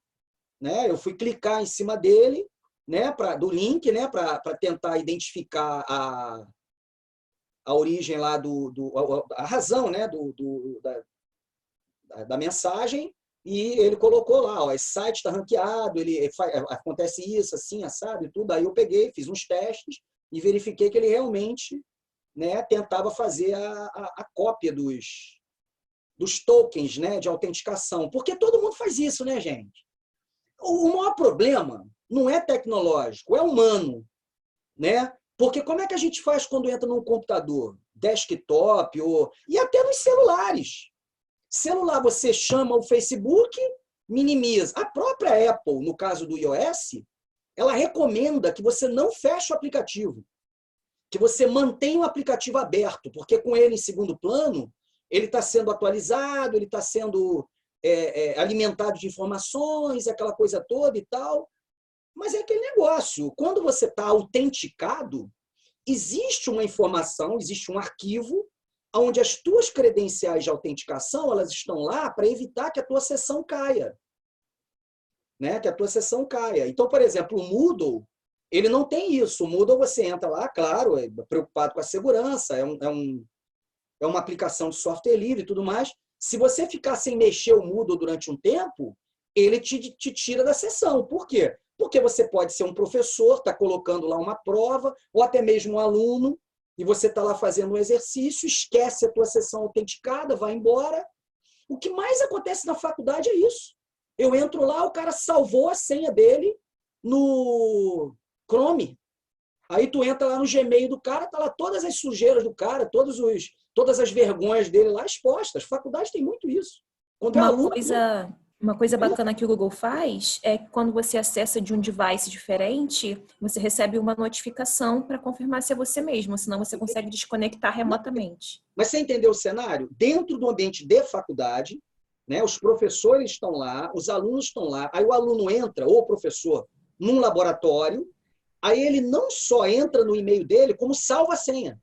Né? Eu fui clicar em cima dele, né, do link, né, para tentar identificar a origem lá, a razão, né, da mensagem, e ele colocou lá, ó, esse site está ranqueado, acontece isso, assim, assado e tudo. Aí eu peguei, fiz uns testes e verifiquei que ele realmente, né, tentava fazer a cópia dos tokens, né, de autenticação. Porque todo mundo faz isso, né, gente? O maior problema não é tecnológico, é humano. Né? Porque como é que a gente faz quando entra num computador? Desktop, e até nos celulares. Celular, você chama o Facebook, minimiza. A própria Apple, no caso do iOS, ela recomenda que você não feche o aplicativo, que você mantenha o aplicativo aberto, porque com ele em segundo plano, ele está sendo atualizado, ele está sendo alimentado de informações, aquela coisa toda e tal. Mas é aquele negócio. Quando você está autenticado, existe uma informação, existe um arquivo onde as tuas credenciais de autenticação, elas estão lá para evitar que a tua sessão caia. Né? Que a tua sessão caia. Então, por exemplo, o Moodle, ele não tem isso. O Moodle, você entra lá, claro, é preocupado com a segurança, é uma aplicação de software livre e tudo mais. Se você ficar sem mexer o Moodle durante um tempo, ele te tira da sessão. Por quê? Porque você pode ser um professor, está colocando lá uma prova, ou até mesmo um aluno, e você está lá fazendo um exercício, esquece a tua sessão autenticada, vai embora. O que mais acontece na faculdade é isso. Eu entro lá, o cara salvou a senha dele no Chrome. Aí tu entra lá no Gmail do cara, tá lá todas as sujeiras do cara, todas as vergonhas dele lá expostas. Faculdade tem muito isso. Uma coisa bacana que o Google faz é que quando você acessa de um device diferente, você recebe uma notificação para confirmar se é você mesmo, senão você consegue desconectar remotamente. Mas você entendeu o cenário? Dentro do ambiente de faculdade, né, os professores estão lá, os alunos estão lá, aí o aluno entra, ou o professor, num laboratório, aí ele não só entra no e-mail dele, como salva a senha.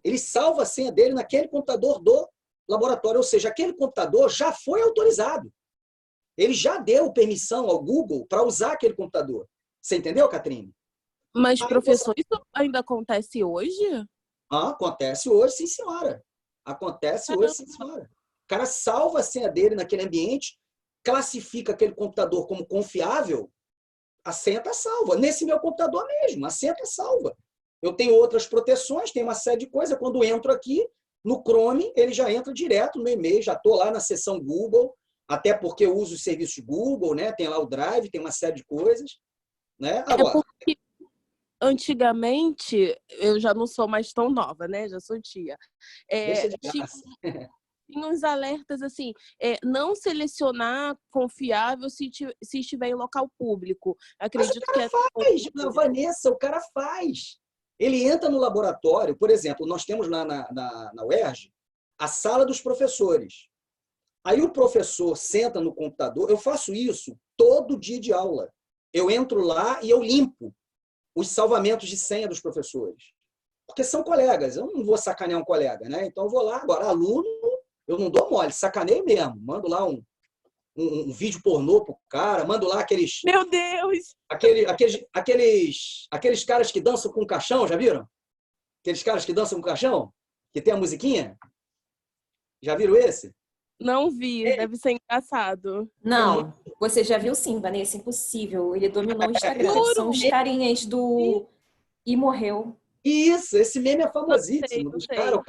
Ele salva a senha dele naquele computador do laboratório, ou seja, aquele computador já foi autorizado. Ele já deu permissão ao Google para usar aquele computador. Você entendeu, Catrine? Mas, professor, isso ainda acontece hoje? Acontece hoje, sim, senhora. Acontece hoje, sim, senhora. O cara salva a senha dele naquele ambiente, classifica aquele computador como confiável, a senha está salva. Nesse meu computador mesmo, a senha está salva. Eu tenho outras proteções, tem uma série de coisas. Quando entro aqui, no Chrome, ele já entra direto no e-mail, já estou lá na seção Google, até porque eu uso os serviços Google, né? Tem lá o Drive, tem uma série de coisas. Né? Agora, porque antigamente, eu já não sou mais tão nova, né? Já sou tia. Tinha uns alertas assim, não selecionar confiável se estiver em local público. Acredito que Vanessa, o cara faz. Ele entra no laboratório, por exemplo, nós temos lá na UERJ a sala dos professores. Aí o professor senta no computador, eu faço isso todo dia de aula. Eu entro lá e eu limpo os salvamentos de senha dos professores. Porque são colegas, eu não vou sacanear um colega, né? Então eu vou lá, agora aluno, eu não dou mole, sacaneio mesmo. Mando lá um vídeo pornô pro cara, mando lá aqueles... Meu Deus! Aqueles caras que dançam com caixão, já viram? Aqueles caras que dançam com caixão? Que tem a musiquinha? Já viram esse? Não vi, deve ser engraçado. Não, você já viu sim, Vanessa, impossível. Ele dominou o Instagram. São os carinhas do... E morreu. Isso, esse meme é famosíssimo. O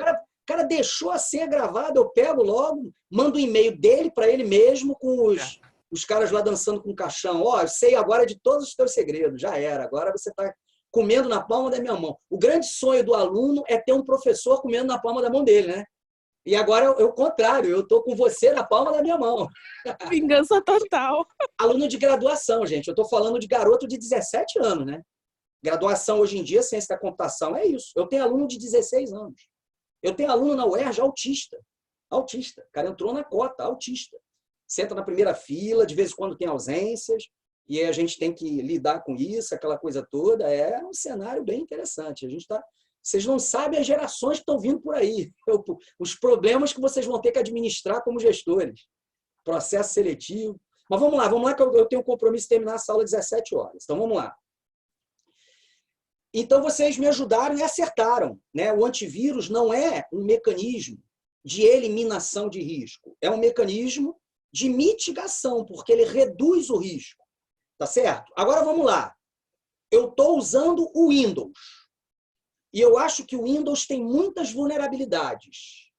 cara deixou a senha gravada, eu pego logo, mando um e-mail dele para ele mesmo com os caras lá dançando com o caixão. Eu sei agora de todos os teus segredos, já era. Agora você está comendo na palma da minha mão. O grande sonho do aluno é ter um professor comendo na palma da mão dele, né? E agora é o contrário, eu estou com você na palma da minha mão. Vingança total. Aluno de graduação, gente. Eu estou falando de garoto de 17 anos, né? Graduação hoje em dia, ciência da computação, é isso. Eu tenho aluno de 16 anos. Eu tenho aluno na UERJ autista. Autista. O cara entrou na cota, autista. Senta na primeira fila, de vez em quando tem ausências, e aí a gente tem que lidar com isso, aquela coisa toda. É um cenário bem interessante. Vocês não sabem as gerações que estão vindo por aí. Os problemas que vocês vão ter que administrar como gestores. Processo seletivo. Mas vamos lá que eu tenho um compromisso de terminar essa aula às 17 horas. Então vamos lá. Então vocês me ajudaram e acertaram, né? O antivírus não é um mecanismo de eliminação de risco. É um mecanismo de mitigação, porque ele reduz o risco. Tá certo? Agora vamos lá. Eu estou usando o Windows. E eu acho que o Windows tem muitas vulnerabilidades.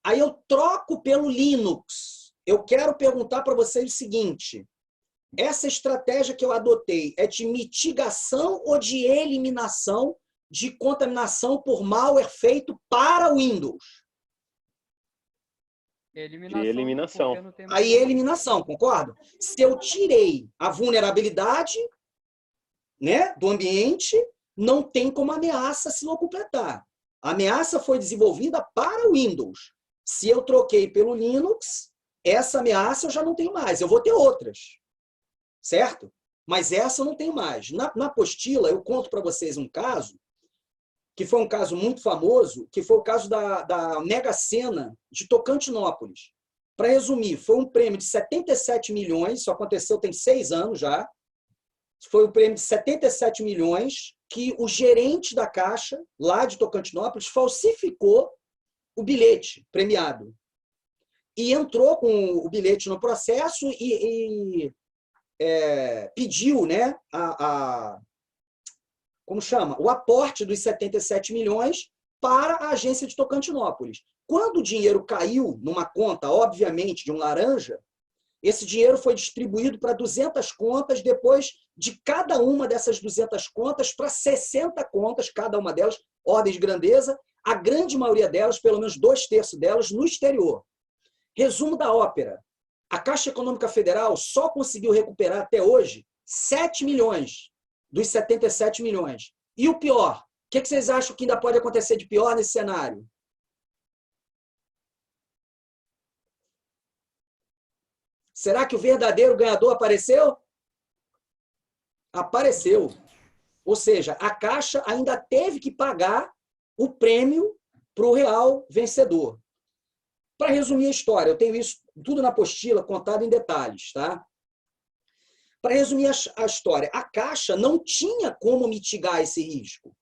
Aí eu troco pelo Linux. Eu quero perguntar para vocês o seguinte: essa estratégia que eu adotei é de mitigação ou de eliminação de contaminação por malware feito para o Windows? Eliminação. Aí eliminação, concorda? Se eu tirei a vulnerabilidade, né, do ambiente, não tem como ameaça se completar. A ameaça foi desenvolvida para o Windows. Se eu troquei pelo Linux, essa ameaça eu já não tenho mais. Eu vou ter outras. Certo? Mas essa eu não tenho mais. Na apostila, eu conto para vocês um caso que foi um caso muito famoso, que foi o caso da Mega Sena de Tocantinópolis. Para resumir, foi um prêmio de 77 milhões, isso aconteceu tem 6 anos já, foi um prêmio de 77 milhões que o gerente da Caixa, lá de Tocantinópolis, falsificou o bilhete premiado. E entrou com o bilhete no processo e pediu, né, como chama? O aporte dos 77 milhões para a agência de Tocantinópolis. Quando o dinheiro caiu numa conta, obviamente, de um laranja, esse dinheiro foi distribuído para 200 contas, depois de cada uma dessas 200 contas para 60 contas, cada uma delas, ordem de grandeza, a grande maioria delas, pelo menos 2/3 delas, no exterior. Resumo da ópera. A Caixa Econômica Federal só conseguiu recuperar até hoje 7 milhões dos 77 milhões. E o pior, o que vocês acham que ainda pode acontecer de pior nesse cenário? Será que o verdadeiro ganhador apareceu? Apareceu. Ou seja, a Caixa ainda teve que pagar o prêmio para o real vencedor. Para resumir a história, eu tenho isso tudo na apostila, contado em detalhes, tá? Para resumir a história, a Caixa não tinha como mitigar esse risco.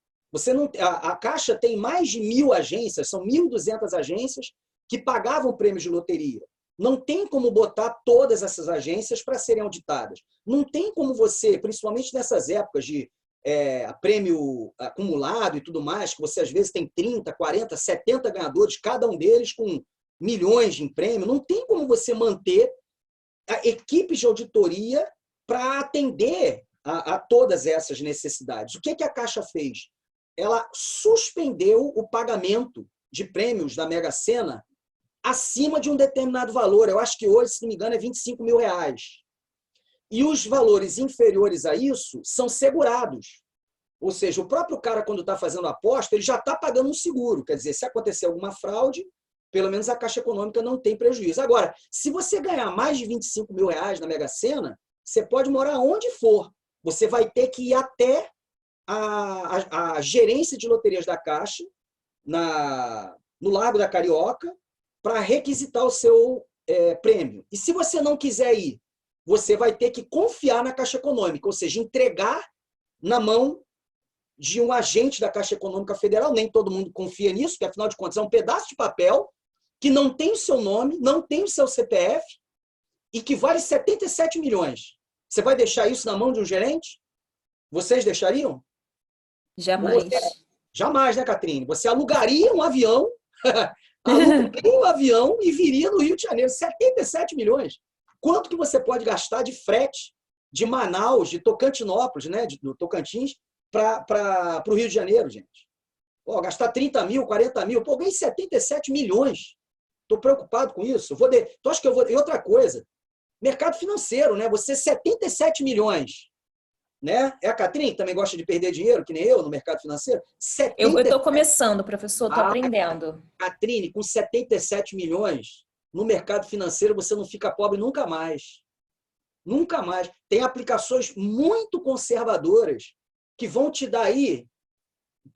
A Caixa tem mais de 1.000 agências, são 1.200 agências que pagavam prêmios de loteria. Não tem como botar todas essas agências para serem auditadas. Não tem como você, principalmente nessas épocas de prêmio acumulado e tudo mais, que você às vezes tem 30, 40, 70 ganhadores, cada um deles com milhões em prêmio, não tem como você manter equipes de auditoria para atender a todas essas necessidades. O que a Caixa fez? Ela suspendeu o pagamento de prêmios da Mega Sena acima de um determinado valor. Eu acho que hoje, se não me engano, é 25 mil reais. E os valores inferiores a isso são segurados. Ou seja, o próprio cara, quando está fazendo a aposta, ele já está pagando um seguro. Quer dizer, se acontecer alguma fraude, pelo menos a Caixa Econômica não tem prejuízo. Agora, se você ganhar mais de 25 mil reais na Mega Sena, você pode morar onde for. Você vai ter que ir até a gerência de loterias da Caixa, no Lago da Carioca, para requisitar o seu prêmio. E se você não quiser ir, você vai ter que confiar na Caixa Econômica, ou seja, entregar na mão de um agente da Caixa Econômica Federal. Nem todo mundo confia nisso, porque, afinal de contas, é um pedaço de papel que não tem o seu nome, não tem o seu CPF e que vale 77 milhões. Você vai deixar isso na mão de um gerente? Vocês deixariam? Jamais. Jamais, né, Catrine? Você alugaria um avião, alugaria um avião e viria no Rio de Janeiro. 77 milhões. Quanto que você pode gastar de frete de Manaus, de Tocantinópolis, né, do Tocantins, para o Rio de Janeiro, gente? Pô, gastar 30 mil, 40 mil. Pô, ganhei 77 milhões. Estou preocupado com isso. Tu acha que eu vou... E outra coisa, mercado financeiro, né? Você 77 milhões. Né? É a Catrine que também gosta de perder dinheiro, que nem eu, no mercado financeiro? Eu estou começando, professor, estou aprendendo. Catrine, com 77 milhões, no mercado financeiro você não fica pobre nunca mais. Nunca mais. Tem aplicações muito conservadoras que vão te dar aí,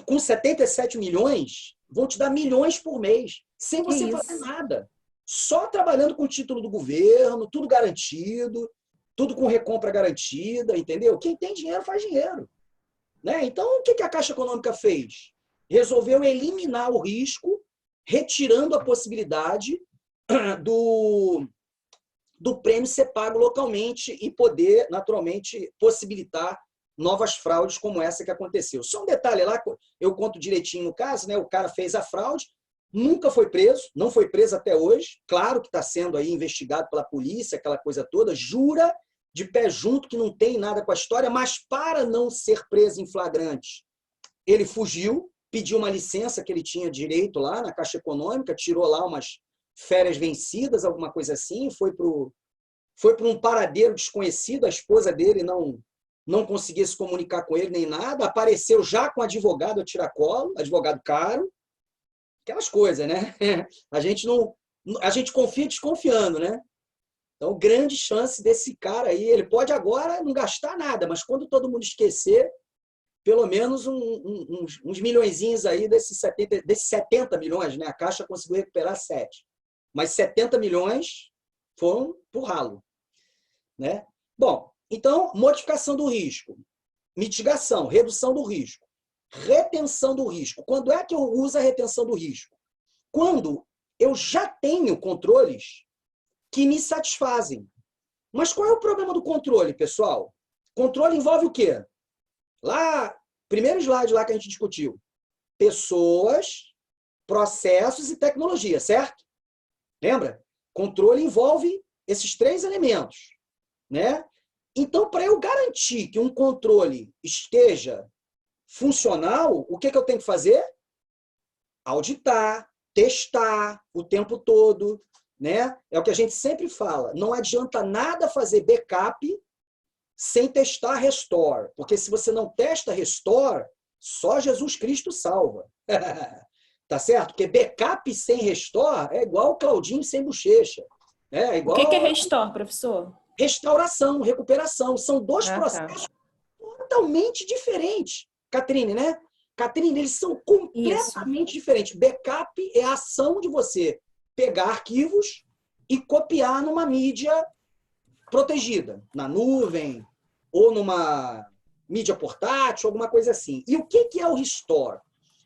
com 77 milhões, vão te dar milhões por mês, sem você fazer nada. Só trabalhando com o título do governo, tudo garantido, tudo com recompra garantida, entendeu? Quem tem dinheiro faz dinheiro. Né? Então, o que a Caixa Econômica fez? Resolveu eliminar o risco, retirando a possibilidade do prêmio ser pago localmente e poder, naturalmente, possibilitar novas fraudes como essa que aconteceu. Só um detalhe lá, eu conto direitinho no caso, né? O cara fez a fraude, nunca foi preso, não foi preso até hoje, claro que está sendo aí investigado pela polícia, aquela coisa toda, jura de pé junto que não tem nada com a história, mas para não ser preso em flagrante, ele fugiu, pediu uma licença que ele tinha direito lá na Caixa Econômica, tirou lá umas férias vencidas, alguma coisa assim, foi para um paradeiro desconhecido, a esposa dele não conseguia se comunicar com ele nem nada, apareceu já com advogado a tiracolo, advogado caro, aquelas coisas, né? A gente confia desconfiando, né? Então, grande chance desse cara aí, ele pode agora não gastar nada, mas quando todo mundo esquecer, pelo menos uns milhõezinhos aí desses 70 milhões, né? A Caixa conseguiu recuperar 7. Mas 70 milhões foram por ralo, né? Bom, então, modificação do risco, mitigação, redução do risco, retenção do risco. Quando é que eu uso a retenção do risco? Quando eu já tenho controles que me satisfazem. Mas qual é o problema do controle, pessoal? Controle envolve o quê? Lá, primeiro slide lá que a gente discutiu. Pessoas, processos e tecnologia, certo? Lembra? Controle envolve esses 3 elementos, né? Então, para eu garantir que um controle esteja funcional, o que eu tenho que fazer? Auditar, testar o tempo todo, né? É o que a gente sempre fala. Não adianta nada fazer backup sem testar restore. Porque se você não testa restore, só Jesus Cristo salva. Tá certo? Porque backup sem restore é igual Claudinho sem bochecha. É igual... O que é restore, professor? Restauração, recuperação. São 2 processos totalmente diferentes. Catrine, né? Catrine, eles são completamente diferentes. Backup é a ação de você pegar arquivos e copiar numa mídia protegida, na nuvem ou numa mídia portátil, alguma coisa assim. E o que é o restore?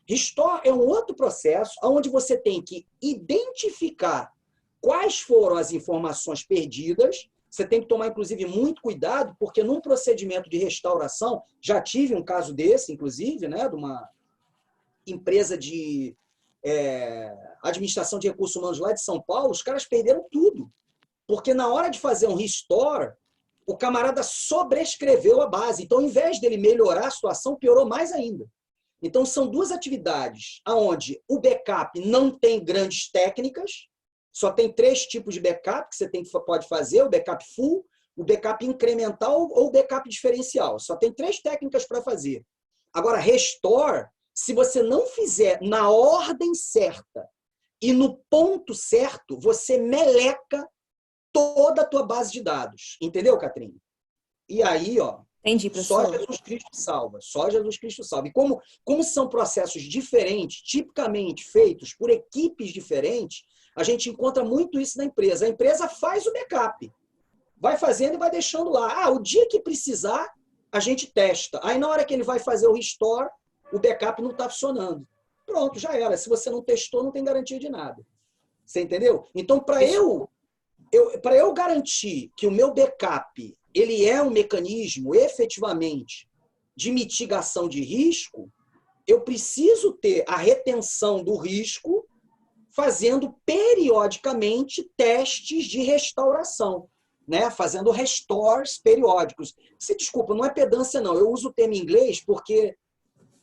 Restore é um outro processo onde você tem que identificar quais foram as informações perdidas. Você tem que tomar, inclusive, muito cuidado, porque num procedimento de restauração, já tive um caso desse, inclusive, né, de uma empresa de administração de recursos humanos lá de São Paulo, os caras perderam tudo. Porque na hora de fazer um restore, o camarada sobrescreveu a base. Então, ao invés dele melhorar a situação, piorou mais ainda. Então, são 2 atividades onde o backup não tem grandes técnicas, só tem 3 tipos de backup que você pode fazer, o backup full, o backup incremental ou o backup diferencial. Só tem 3 técnicas para fazer. Agora, restore, se você não fizer na ordem certa e no ponto certo, você meleca toda a tua base de dados. Entendeu, Catrine? E aí, ó, entendi, professor. Só Jesus Cristo salva. Só Jesus Cristo salva. E como são processos diferentes, tipicamente feitos por equipes diferentes, a gente encontra muito isso na empresa. A empresa faz o backup. Vai fazendo e vai deixando lá. O dia que precisar, a gente testa. Aí, na hora que ele vai fazer o restore, o backup não está funcionando. Pronto, já era. Se você não testou, não tem garantia de nada. Você entendeu? Então, para eu garantir que o meu backup ele é um mecanismo, efetivamente, de mitigação de risco, eu preciso ter a retenção do risco fazendo periodicamente testes de restauração, né? Fazendo restores periódicos. Desculpa, não é pedância, não. Eu uso o termo em inglês porque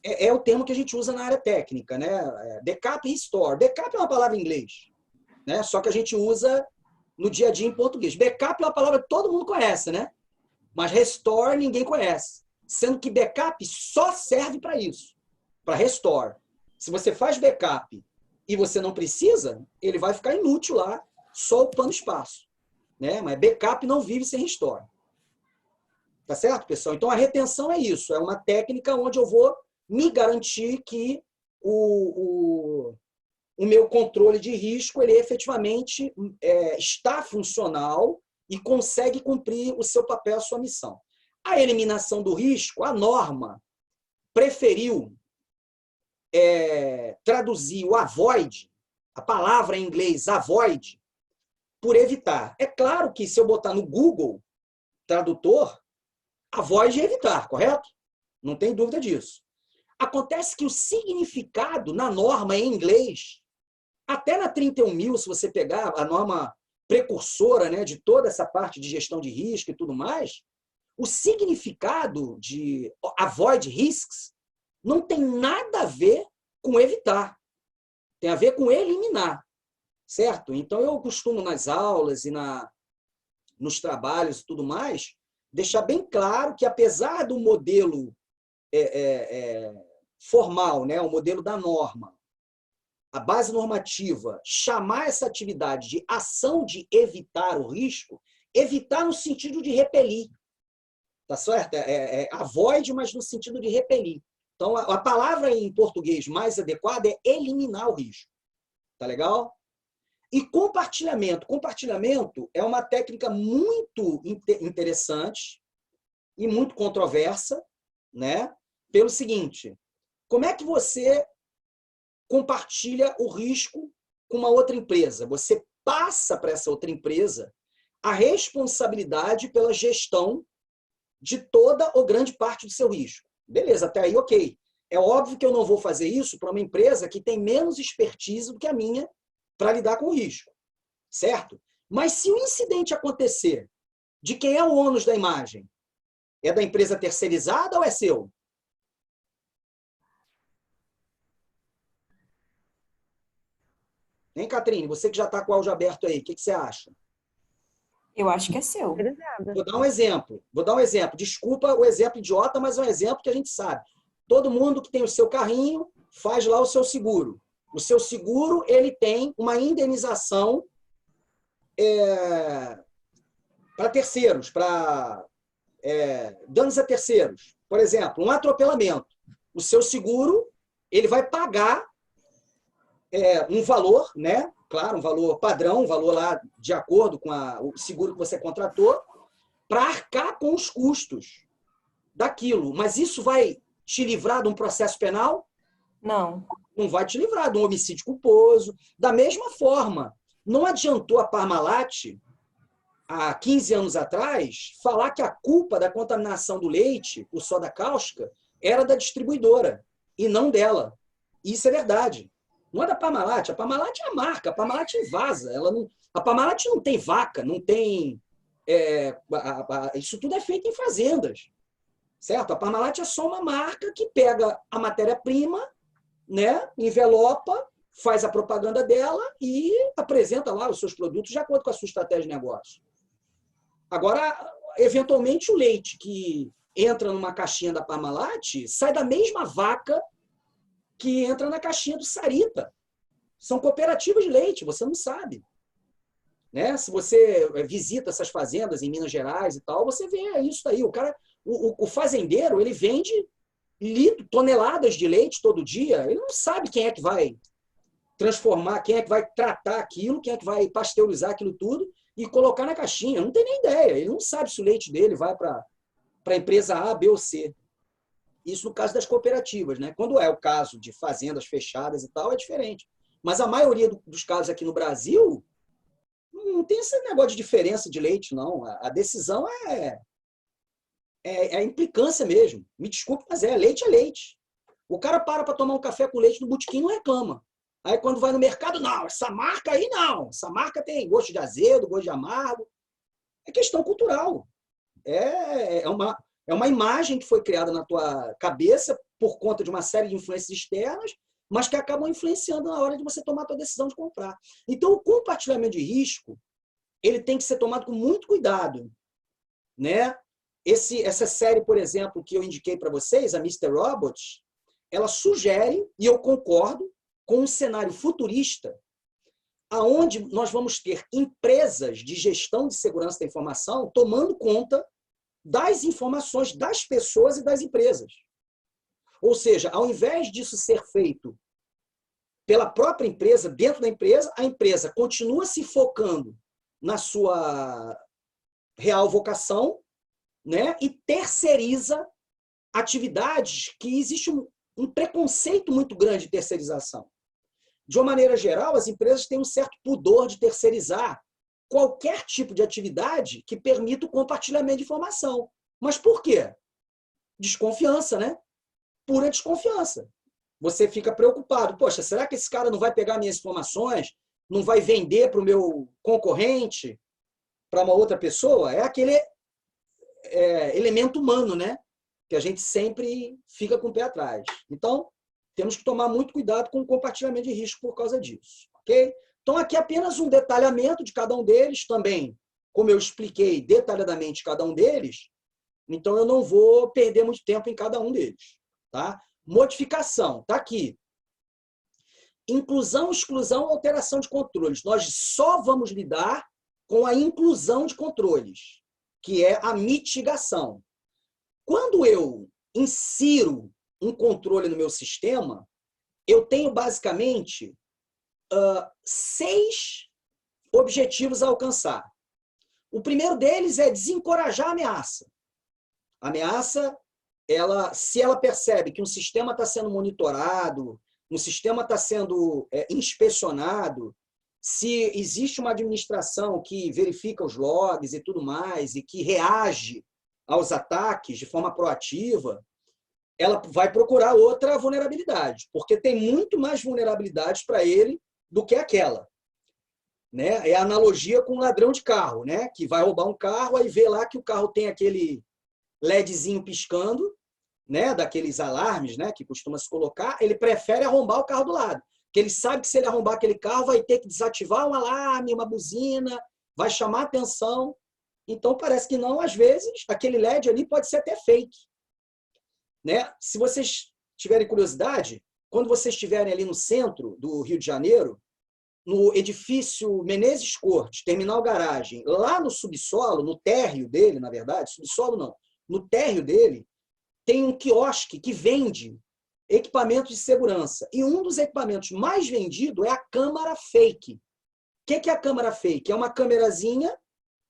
é o termo que a gente usa na área técnica, né? Backup e restore. Backup é uma palavra em inglês, né? Só que a gente usa no dia a dia em português. Backup é uma palavra que todo mundo conhece, né? Mas restore ninguém conhece. Sendo que backup só serve para isso, para restore. Se você faz backup e você não precisa, ele vai ficar inútil lá, só ocupando espaço, né? Mas backup não vive sem restore. Tá certo, pessoal? Então, a retenção é isso. É uma técnica onde eu vou me garantir que o meu controle de risco ele efetivamente está funcional e consegue cumprir o seu papel, a sua missão. A eliminação do risco, a norma preferiu traduzir o avoid, a palavra em inglês avoid, por evitar. É claro que se eu botar no Google Tradutor, avoid é evitar, correto? Não tem dúvida disso. Acontece que o significado na norma em inglês, até na 31.000, se você pegar a norma precursora, né, de toda essa parte de gestão de risco e tudo mais, o significado de avoid risks não tem nada a ver com evitar. Tem a ver com eliminar, certo? Então, eu costumo nas aulas e nos trabalhos e tudo mais, deixar bem claro que, apesar do modelo formal, né, o modelo da norma, a base normativa, chamar essa atividade de ação de evitar o risco, evitar no sentido de repelir. tá certo? Avoid, mas no sentido de repelir. Então, a palavra em português mais adequada é eliminar o risco. Tá legal? E compartilhamento. Compartilhamento é uma técnica muito interessante e muito controversa, né? Pelo seguinte, como é que você compartilha o risco com uma outra empresa? Você passa para essa outra empresa a responsabilidade pela gestão de toda ou grande parte do seu risco. Beleza, até aí ok. É óbvio que eu não vou fazer isso para uma empresa que tem menos expertise do que a minha para lidar com o risco, certo? Mas se o incidente acontecer, de quem é o ônus da imagem? É da empresa terceirizada ou é seu? Hein, Catrine? Você que já está com o áudio aberto aí, o que você acha? Eu acho que é seu. Vou dar um exemplo. Desculpa o exemplo idiota, mas é um exemplo que a gente sabe. Todo mundo que tem o seu carrinho faz lá o seu seguro. O seu seguro, ele tem uma indenização para terceiros, para danos a terceiros. Por exemplo, um atropelamento. O seu seguro, ele vai pagar um valor, né? Claro, um valor padrão, um valor lá de acordo com o seguro que você contratou, para arcar com os custos daquilo. Mas isso vai te livrar de um processo penal? Não. Não vai te livrar de um homicídio culposo. Da mesma forma, não adiantou a Parmalat, há 15 anos atrás, falar que a culpa da contaminação do leite por soda cáustica era da distribuidora e não dela. Isso é verdade. Não é da Parmalat. A Parmalat é a marca. A Parmalat invasa. A Parmalat não tem vaca, não tem... isso tudo é feito em fazendas. Certo? A Parmalat é só uma marca que pega a matéria-prima, né, envelopa, faz a propaganda dela e apresenta lá os seus produtos de acordo com a sua estratégia de negócio. Agora, eventualmente, o leite que entra numa caixinha da Parmalat sai da mesma vaca que entra na caixinha do Sarita. São cooperativas de leite, você não sabe. Né? Se você visita essas fazendas em Minas Gerais e tal, você vê isso aí. O fazendeiro, ele vende toneladas de leite todo dia, ele não sabe quem é que vai transformar, quem é que vai tratar aquilo, quem é que vai pasteurizar aquilo tudo e colocar na caixinha. Não tem nem ideia. Ele não sabe se o leite dele vai para a empresa A, B ou C. Isso no caso das cooperativas, né? Quando é o caso de fazendas fechadas e tal, é diferente. Mas a maioria dos casos aqui no Brasil não tem esse negócio de diferença de leite, não. A decisão é a implicância mesmo. Me desculpe, mas leite é leite. O cara para tomar um café com leite no botequim e não reclama. Aí quando vai no mercado, não, essa marca aí não. Essa marca tem gosto de azedo, gosto de amargo. É questão cultural. É uma imagem que foi criada na tua cabeça por conta de uma série de influências externas, mas que acabam influenciando na hora de você tomar a tua decisão de comprar. Então, o compartilhamento de risco, ele tem que ser tomado com muito cuidado, né? Essa série, por exemplo, que eu indiquei para vocês, a Mr. Robot, ela sugere, e eu concordo, com um cenário futurista, aonde nós vamos ter empresas de gestão de segurança da informação tomando conta das informações das pessoas e das empresas. Ou seja, ao invés disso ser feito pela própria empresa, dentro da empresa, a empresa continua se focando na sua real vocação, né, e terceiriza atividades que existe um preconceito muito grande de terceirização. De uma maneira geral, as empresas têm um certo pudor de terceirizar qualquer tipo de atividade que permita o compartilhamento de informação. Mas por quê? Desconfiança, né? Pura desconfiança. Você fica preocupado. Poxa, será que esse cara não vai pegar minhas informações? Não vai vender para o meu concorrente? Para uma outra pessoa? É aquele elemento humano, né? Que a gente sempre fica com o pé atrás. Então, temos que tomar muito cuidado com o compartilhamento de risco por causa disso. Ok? Então, aqui apenas um detalhamento de cada um deles também. Como eu expliquei detalhadamente cada um deles, então eu não vou perder muito tempo em cada um deles. Tá? Modificação, está aqui. Inclusão, exclusão, alteração de controles. Nós só vamos lidar com a inclusão de controles, que é a mitigação. Quando eu insiro um controle no meu sistema, eu tenho basicamente 6 objetivos a alcançar. O primeiro deles é desencorajar a ameaça. A ameaça, se ela percebe que um sistema está sendo monitorado, um sistema está sendo inspecionado, se existe uma administração que verifica os logs e tudo mais, e que reage aos ataques de forma proativa, ela vai procurar outra vulnerabilidade, porque tem muito mais vulnerabilidades para ele do que aquela. Né? É a analogia com um ladrão de carro, né? Que vai roubar um carro, aí vê lá que o carro tem aquele LEDzinho piscando, né? Daqueles alarmes, né? Que costuma se colocar, ele prefere arrombar o carro do lado. Porque ele sabe que se ele arrombar aquele carro, vai ter que desativar um alarme, uma buzina, vai chamar atenção. Então, parece que não, às vezes, aquele LED ali pode ser até fake. Né? Se vocês tiverem curiosidade, quando vocês estiverem ali no centro do Rio de Janeiro, no edifício Menezes Cortes, terminal garagem, lá no subsolo, no térreo dele, na verdade, subsolo não, no térreo dele, tem um quiosque que vende equipamentos de segurança. E um dos equipamentos mais vendidos é a câmera fake. O que é a câmera fake? É uma câmerazinha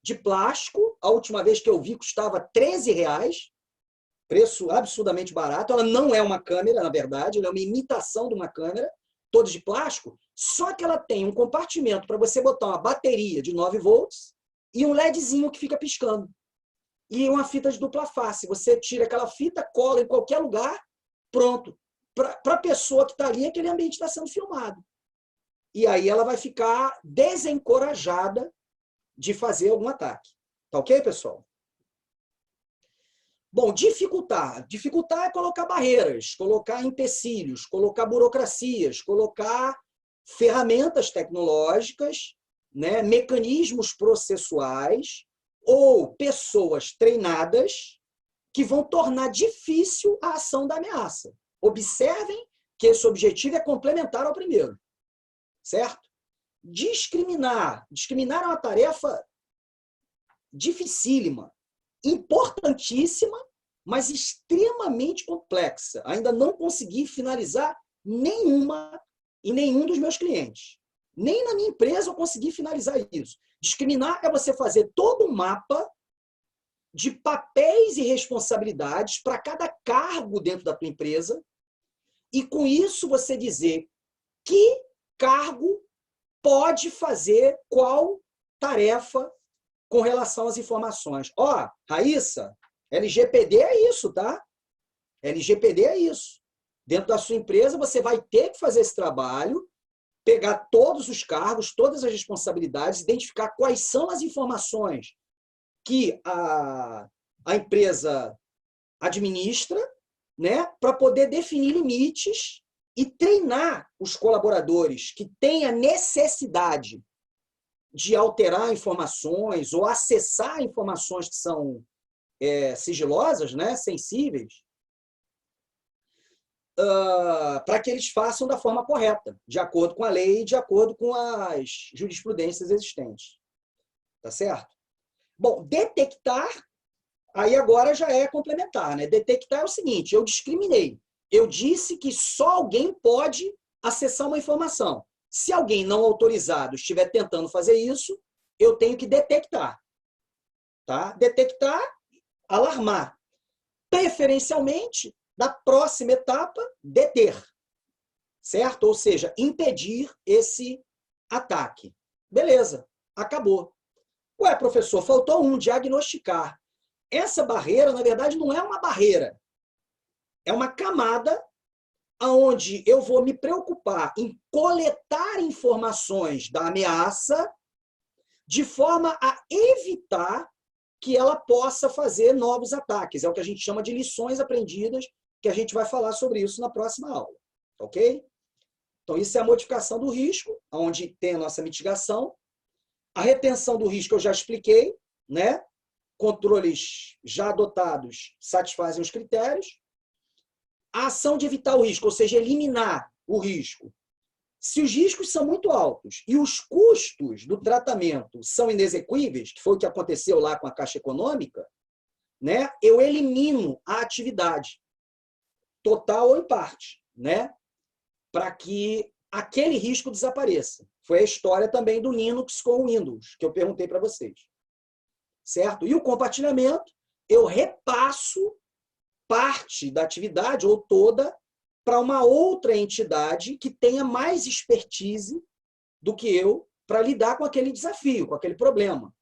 de plástico, a última vez que eu vi custava R$13, preço absurdamente barato. Ela não é uma câmera, na verdade, ela é uma imitação de uma câmera, toda de plástico, só que ela tem um compartimento para você botar uma bateria de 9 volts e um LEDzinho que fica piscando. E uma fita de dupla face. Você tira aquela fita, cola em qualquer lugar, pronto. Para a pessoa que está ali, aquele ambiente está sendo filmado. E aí ela vai ficar desencorajada de fazer algum ataque. Tá ok, pessoal? Bom, dificultar. Dificultar é colocar barreiras, colocar empecilhos, colocar burocracias, colocar ferramentas tecnológicas, né, mecanismos processuais ou pessoas treinadas que vão tornar difícil a ação da ameaça. Observem que esse objetivo é complementar ao primeiro. Certo? Discriminar. Discriminar é uma tarefa dificílima, importantíssima, mas extremamente complexa. Ainda não consegui finalizar nenhuma em nenhum dos meus clientes. Nem na minha empresa eu consegui finalizar isso. Discriminar é você fazer todo um mapa de papéis e responsabilidades para cada cargo dentro da tua empresa e, com isso, você dizer que cargo pode fazer qual tarefa com relação às informações. Ó, Raíssa, LGPD é isso, tá? LGPD é isso. Dentro da sua empresa, você vai ter que fazer esse trabalho, pegar todos os cargos, todas as responsabilidades, identificar quais são as informações que a empresa administra, né, para poder definir limites e treinar os colaboradores que têm a necessidade de alterar informações ou acessar informações que são sigilosas, né, sensíveis, para que eles façam da forma correta, de acordo com a lei e de acordo com as jurisprudências existentes. Tá certo? Bom, detectar, aí agora já é complementar, né? Detectar é o seguinte, eu discriminei. Eu disse que só alguém pode acessar uma informação. Se alguém não autorizado estiver tentando fazer isso, eu tenho que detectar. Tá? Detectar, alarmar. Preferencialmente, da próxima etapa, deter. Certo? Ou seja, impedir esse ataque. Beleza, acabou. Ué, professor, faltou um, diagnosticar. Essa barreira, na verdade, não é uma barreira. É uma camada onde eu vou me preocupar em coletar informações da ameaça de forma a evitar que ela possa fazer novos ataques. É o que a gente chama de lições aprendidas, que a gente vai falar sobre isso na próxima aula. Ok? Então, isso é a modificação do risco, onde tem a nossa mitigação. A retenção do risco eu já expliquei, né? Controles já adotados satisfazem os critérios. A ação de evitar o risco, ou seja, eliminar o risco. Se os riscos são muito altos e os custos do tratamento são inexequíveis, que foi o que aconteceu lá com a Caixa Econômica, né, eu elimino a atividade, total ou em parte, né, para que aquele risco desapareça. Foi a história também do Linux com o Windows, que eu perguntei para vocês. Certo? E o compartilhamento, eu repasso parte da atividade, ou toda, para uma outra entidade que tenha mais expertise do que eu para lidar com aquele desafio, com aquele problema.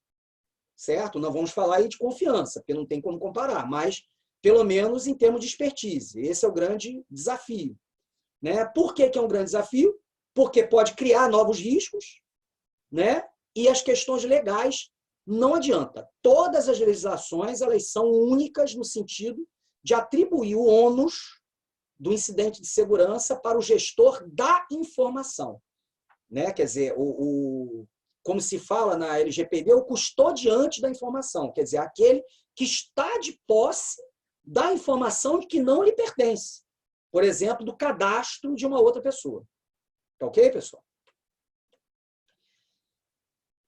Certo? Não vamos falar aí de confiança, porque não tem como comparar, mas pelo menos em termos de expertise. Esse é o grande desafio. Né? Por que é um grande desafio? Porque pode criar novos riscos, né? E as questões legais não adianta. Todas as legislações elas são únicas no sentido de atribuir o ônus do incidente de segurança para o gestor da informação. Né? Quer dizer, como se fala na LGPD, o custodiante da informação, quer dizer, aquele que está de posse da informação que não lhe pertence. Por exemplo, do cadastro de uma outra pessoa. Tá ok, pessoal?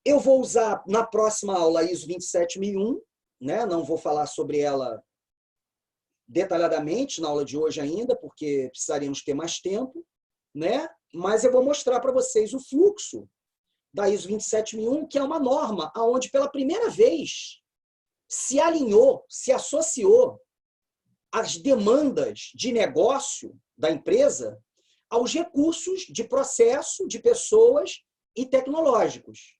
Eu vou usar na próxima aula a ISO 27001, né? Não vou falar sobre ela detalhadamente na aula de hoje ainda, porque precisaríamos ter mais tempo, né? Mas eu vou mostrar para vocês o fluxo da ISO 27001, que é uma norma onde pela primeira vez se alinhou, se associou as demandas de negócio da empresa aos recursos de processo, de pessoas e tecnológicos.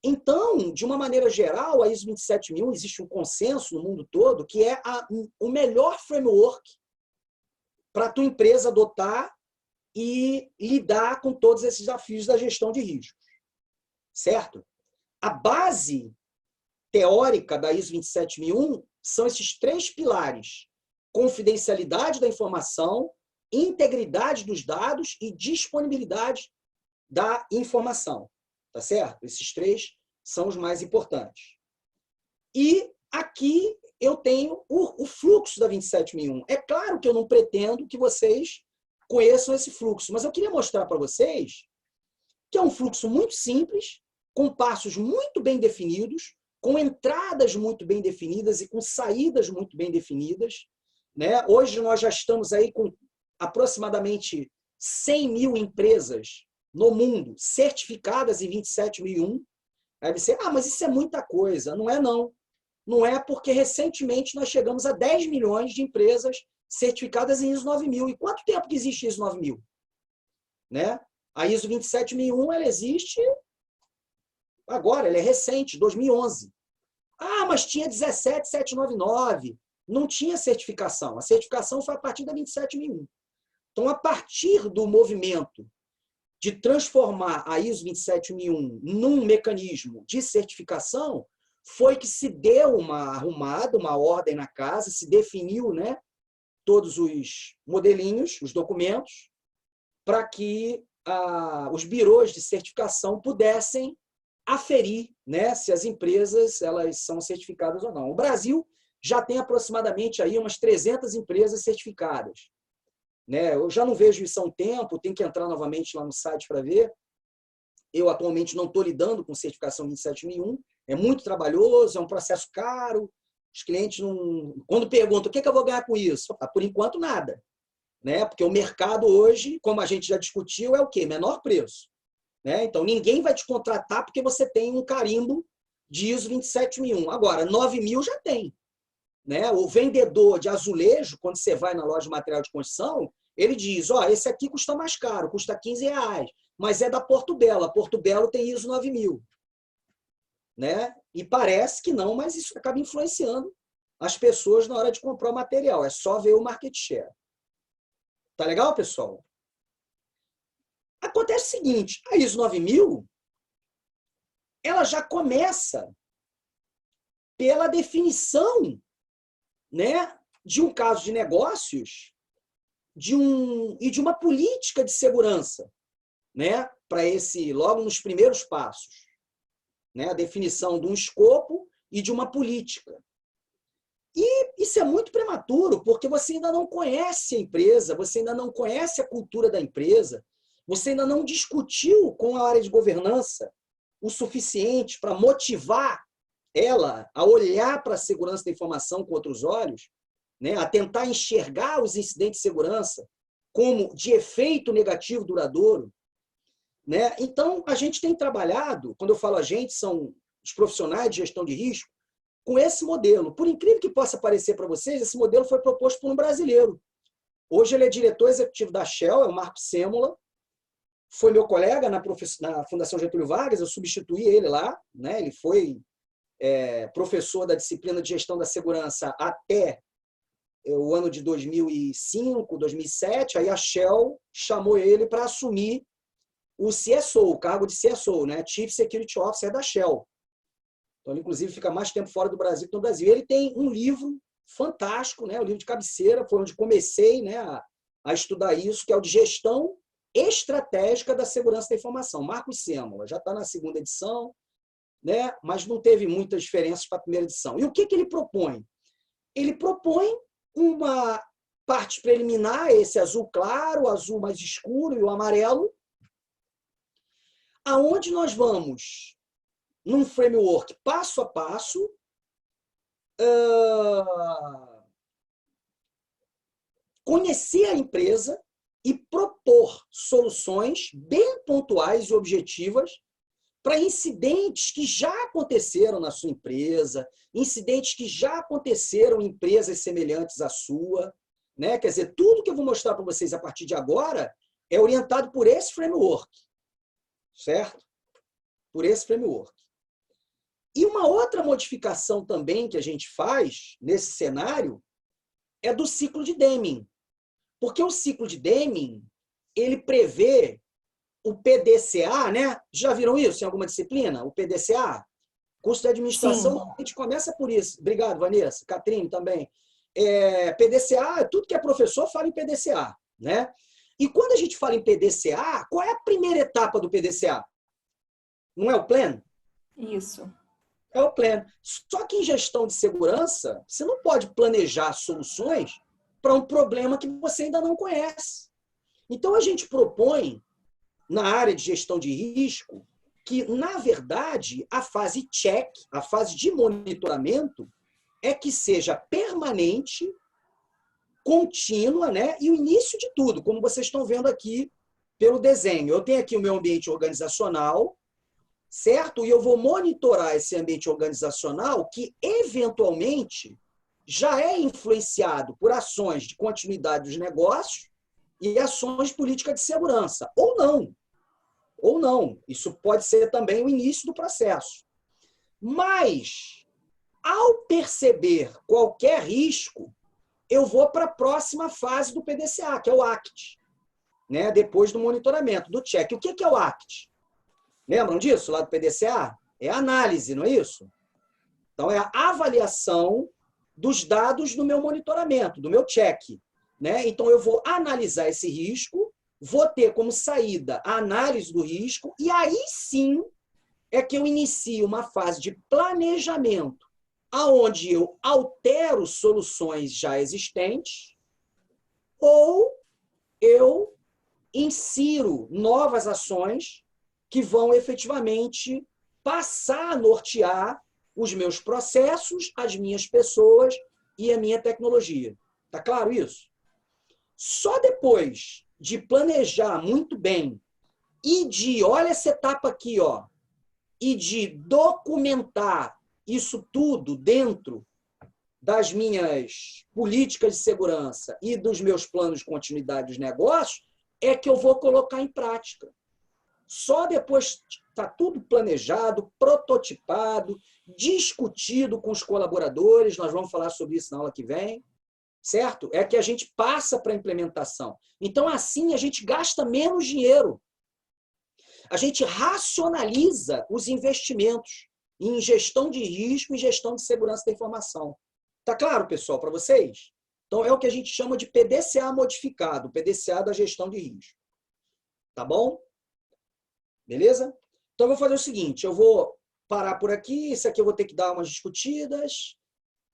Então, de uma maneira geral, a ISO 27001, existe um consenso no mundo todo que é o melhor framework para a tua empresa adotar e lidar com todos esses desafios da gestão de riscos. Certo? A base teórica da ISO 27001 são esses 3 pilares: confidencialidade da informação, integridade dos dados e disponibilidade da informação. Tá certo? Esses 3 são os mais importantes. E aqui eu tenho o fluxo da 27001. É claro que eu não pretendo que vocês conheçam esse fluxo, mas eu queria mostrar para vocês que é um fluxo muito simples, com passos muito bem definidos, com entradas muito bem definidas e com saídas muito bem definidas. Né? Hoje nós já estamos aí com aproximadamente 100 mil empresas no mundo certificadas em 27001. Aí você, mas isso é muita coisa. Não é, não. Não é, porque recentemente nós chegamos a 10 milhões de empresas certificadas em ISO 9000. E quanto tempo que existe ISO 9000? Né? A ISO 27001 ela existe agora, ela é recente, 2011. Mas tinha 17799. Não tinha certificação. A certificação foi a partir da 27001. Então, a partir do movimento de transformar a ISO 27001 num mecanismo de certificação, foi que se deu uma arrumada, uma ordem na casa, se definiu, né, todos os modelinhos, os documentos, para que os birôs de certificação pudessem aferir, né, se as empresas elas são certificadas ou não. O Brasil já tem aproximadamente aí umas 300 empresas certificadas. Né? Eu já não vejo isso há um tempo, tenho que entrar novamente lá no site para ver. Eu atualmente não estou lidando com certificação 27001, é muito trabalhoso, é um processo caro, os clientes não... Quando perguntam o que eu vou ganhar com isso? Por enquanto, nada. Né? Porque o mercado hoje, como a gente já discutiu, é o quê? Menor preço. Né? Então, ninguém vai te contratar porque você tem um carimbo de ISO 27001. Agora, 9000 já tem. Né? O vendedor de azulejo, quando você vai na loja de material de construção, ele diz, esse aqui custa mais caro, custa R$15, mas é da Porto Belo. A Porto Belo tem ISO 9000. Né? E parece que não, mas isso acaba influenciando as pessoas na hora de comprar o material. É só ver o market share. Tá legal, pessoal? Acontece o seguinte, a ISO 9000, ela já começa pela definição, né, de um caso de negócios e de uma política de segurança, né, para esse, logo nos primeiros passos. Né, a definição de um escopo e de uma política. E isso é muito prematuro, porque você ainda não conhece a empresa, você ainda não conhece a cultura da empresa, você ainda não discutiu com a área de governança o suficiente para motivar ela a olhar para a segurança da informação com outros olhos, né, a tentar enxergar os incidentes de segurança como de efeito negativo duradouro, né? Então, a gente tem trabalhado, quando eu falo a gente, são os profissionais de gestão de risco, com esse modelo. Por incrível que possa parecer para vocês, esse modelo foi proposto por um brasileiro. Hoje ele é diretor executivo da Shell, é o Marco Sêmola, foi meu colega na Fundação Getúlio Vargas, eu substituí ele lá, né? Ele foi professor da disciplina de gestão da segurança até o ano de 2005, 2007, aí a Shell chamou ele para assumir o CSO, o cargo de CSO, né? Chief Security Officer da Shell. Então, ele, inclusive, fica mais tempo fora do Brasil que no Brasil. Ele tem um livro fantástico, né? O livro de cabeceira, foi onde comecei, né, a estudar isso, que é o de gestão estratégica da segurança da informação. Marcos Sêmola, já está na segunda edição, né? Mas não teve muitas diferenças para a primeira edição. E o que ele propõe? Ele propõe uma parte preliminar, esse azul claro, o azul mais escuro e o amarelo, aonde nós vamos, num framework passo a passo, conhecer a empresa e propor soluções bem pontuais e objetivas para incidentes que já aconteceram na sua empresa, incidentes que já aconteceram em empresas semelhantes à sua, né? Quer dizer, tudo que eu vou mostrar para vocês a partir de agora é orientado por esse framework, certo? Por esse framework. E uma outra modificação também que a gente faz nesse cenário é do ciclo de Deming. Porque o ciclo de Deming, ele prevê o PDCA, né? Já viram isso em alguma disciplina? O PDCA? Curso de administração, Sim. a gente começa por isso. Obrigado, Vanessa. Catrine também. PDCA, tudo que é professor fala em PDCA, né? E quando a gente fala em PDCA, qual é a primeira etapa do PDCA? Não é o plan? Isso. É o plan. Só que em gestão de segurança, você não pode planejar soluções para um problema que você ainda não conhece. Então, a gente propõe, na área de gestão de risco, que, na verdade, a fase check, a fase de monitoramento, é que seja permanente, contínua, né? E o início de tudo, como vocês estão vendo aqui pelo desenho. Eu tenho aqui o meu ambiente organizacional, certo? E eu vou monitorar esse ambiente organizacional que, eventualmente, já é influenciado por ações de continuidade dos negócios e ações de política de segurança. Ou não. Ou não. Isso pode ser também o início do processo. Mas, ao perceber qualquer risco, eu vou para a próxima fase do PDCA, que é o ACT, né? Depois do monitoramento, do check. O que é o ACT? Lembram disso, lá do PDCA? É a análise, não é isso? Então, é a avaliação dos dados do meu monitoramento, do meu check, né? Então, eu vou analisar esse risco, vou ter como saída a análise do risco, e aí sim é que eu inicio uma fase de planejamento, aonde eu altero soluções já existentes ou eu insiro novas ações que vão efetivamente passar a nortear os meus processos, as minhas pessoas e a minha tecnologia. Tá claro isso? Só depois de planejar muito bem e de, olha essa etapa aqui, ó, e de documentar isso tudo dentro das minhas políticas de segurança e dos meus planos de continuidade dos negócios, é que eu vou colocar em prática. Só depois está tudo planejado, prototipado, discutido com os colaboradores, nós vamos falar sobre isso na aula que vem, certo? É que a gente passa para a implementação. Então, assim, a gente gasta menos dinheiro. A gente racionaliza os investimentos em gestão de risco e gestão de segurança da informação. Tá claro, pessoal, para vocês? Então, é o que a gente chama de PDCA modificado, PDCA da gestão de risco. Tá bom? Beleza? Então, eu vou fazer o seguinte, eu vou parar por aqui, isso aqui eu vou ter que dar umas discutidas.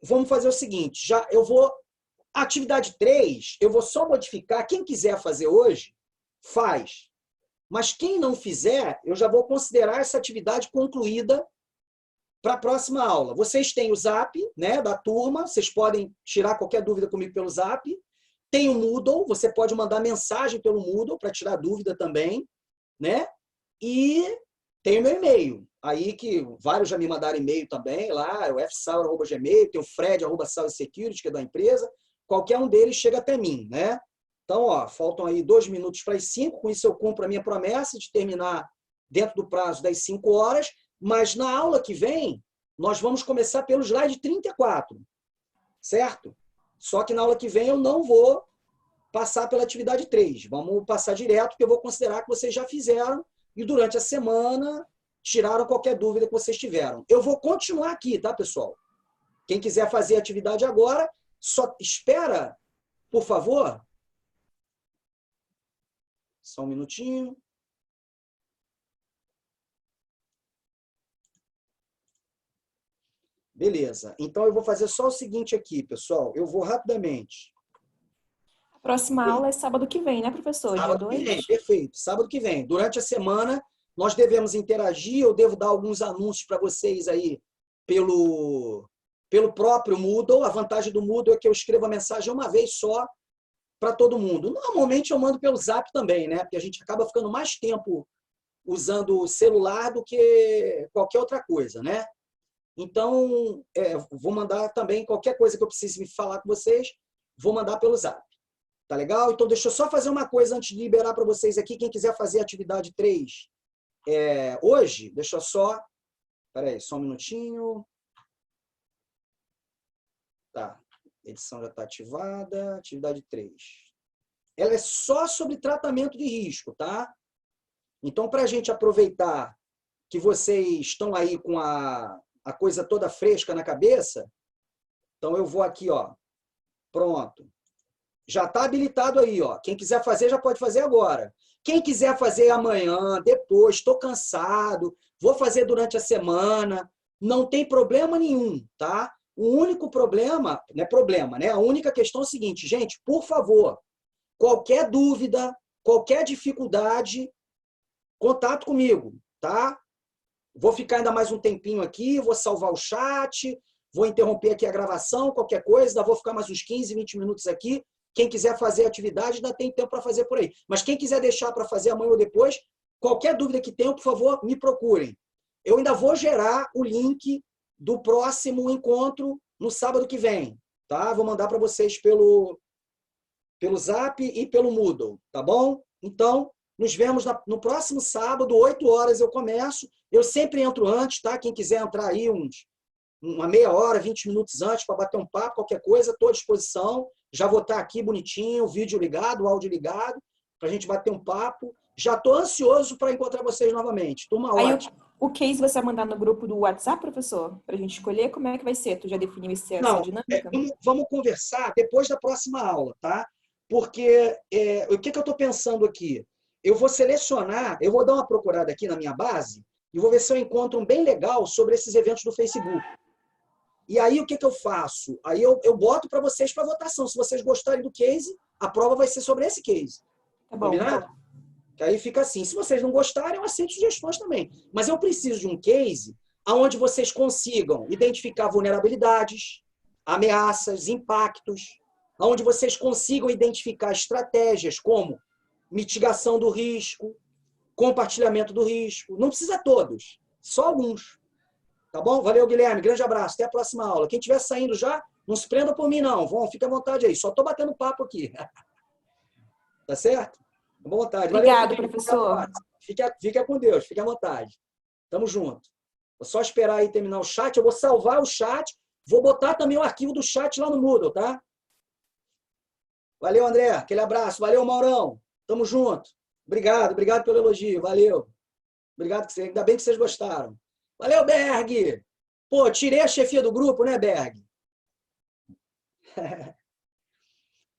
Vamos fazer o seguinte, atividade 3, eu vou só modificar, quem quiser fazer hoje, faz. Mas quem não fizer, eu já vou considerar essa atividade concluída para a próxima aula. Vocês têm o Zap, né, da turma, vocês podem tirar qualquer dúvida comigo pelo Zap. Tem o Moodle, você pode mandar mensagem pelo Moodle para tirar dúvida também, né? E tem o meu e-mail, aí que vários já me mandaram e-mail também, lá, o fsauer@gmail, tem o fred@sauersecurity, que é da empresa, qualquer um deles chega até mim, né? Então, ó, faltam aí 2 minutos para as 5, com isso eu cumpro a minha promessa de terminar dentro do prazo das 5 horas, mas na aula que vem, nós vamos começar pelo slide 34, certo? Só que na aula que vem eu não vou passar pela atividade 3, vamos passar direto, porque eu vou considerar que vocês já fizeram e durante a semana tiraram qualquer dúvida que vocês tiveram. Eu vou continuar aqui, tá, pessoal? Quem quiser fazer a atividade agora, só espera, por favor. Só um minutinho. Beleza. Então, eu vou fazer só o seguinte aqui, pessoal. Eu vou rapidamente. A próxima aula é sábado que vem, né, professor? Sábado Dia que 2? vem, perfeito. Sábado que vem. Durante a semana, nós devemos interagir. Eu devo dar alguns anúncios para vocês aí pelo próprio Moodle. A vantagem do Moodle é que eu escrevo a mensagem uma vez só para todo mundo. Normalmente, eu mando pelo Zap também, né? Porque a gente acaba ficando mais tempo usando o celular do que qualquer outra coisa, né? Então, vou mandar também qualquer coisa que eu precise me falar com vocês, vou mandar pelo Zap. Tá legal? Então, deixa eu só fazer uma coisa antes de liberar para vocês aqui. Quem quiser fazer a atividade 3 hoje, deixa eu só... Espera aí, só um minutinho. Tá. A edição já está ativada. Atividade 3. Ela é só sobre tratamento de risco, tá? Então, para a gente aproveitar que vocês estão aí com a coisa toda fresca na cabeça, então eu vou aqui, ó. Pronto. Já está habilitado aí, ó. Quem quiser fazer, já pode fazer agora. Quem quiser fazer amanhã, depois, estou cansado, vou fazer durante a semana, não tem problema nenhum, tá? O único problema, não é problema, né? A única questão é o seguinte, gente, por favor, qualquer dúvida, qualquer dificuldade, contato comigo, tá? Vou ficar ainda mais um tempinho aqui, vou salvar o chat, vou interromper aqui a gravação, qualquer coisa, ainda vou ficar mais uns 15, 20 minutos aqui. Quem quiser fazer a atividade, ainda tem tempo para fazer por aí. Mas quem quiser deixar para fazer amanhã ou depois, qualquer dúvida que tenham, por favor, me procurem. Eu ainda vou gerar o link do próximo encontro no sábado que vem, tá? Vou mandar para vocês pelo Zap e pelo Moodle, tá bom? Então, nos vemos no próximo sábado, 8 horas eu começo. Eu sempre entro antes, tá? Quem quiser entrar aí uma meia hora, 20 minutos antes para bater um papo, qualquer coisa, estou à disposição. Já vou estar aqui bonitinho, o vídeo ligado, o áudio ligado, para a gente bater um papo. Já estou ansioso para encontrar vocês novamente. Turma ótima. O case você vai mandar no grupo do WhatsApp, professor? Para a gente escolher como é que vai ser? Tu já definiu essa dinâmica? Vamos conversar depois da próxima aula, tá? Porque o que eu estou pensando aqui? Eu vou selecionar, eu vou dar uma procurada aqui na minha base e vou ver se eu encontro um bem legal sobre esses eventos do Facebook. E aí, o que eu faço? Aí eu boto para vocês para votação. Se vocês gostarem do case, a prova vai ser sobre esse case. Tá bom. Combinado? Que aí fica assim. Se vocês não gostarem, eu aceito sugestões também. Mas eu preciso de um case onde vocês consigam identificar vulnerabilidades, ameaças, impactos, onde vocês consigam identificar estratégias como mitigação do risco, compartilhamento do risco. Não precisa todos, só alguns. Tá bom? Valeu, Guilherme. Grande abraço. Até a próxima aula. Quem estiver saindo já, não se prenda por mim, não. Fica à vontade aí. Só estou batendo papo aqui. Tá certo? À vontade. Obrigado, professor. Fica com Deus. Fique à vontade. Tamo junto. Vou só esperar aí terminar o chat. Eu vou salvar o chat. Vou botar também o arquivo do chat lá no Moodle, tá? Valeu, André. Aquele abraço. Valeu, Maurão. Tamo junto. Obrigado pelo elogio. Valeu. Obrigado. Ainda bem que vocês gostaram. Valeu, Berg! Pô, tirei a chefia do grupo, né, Berg?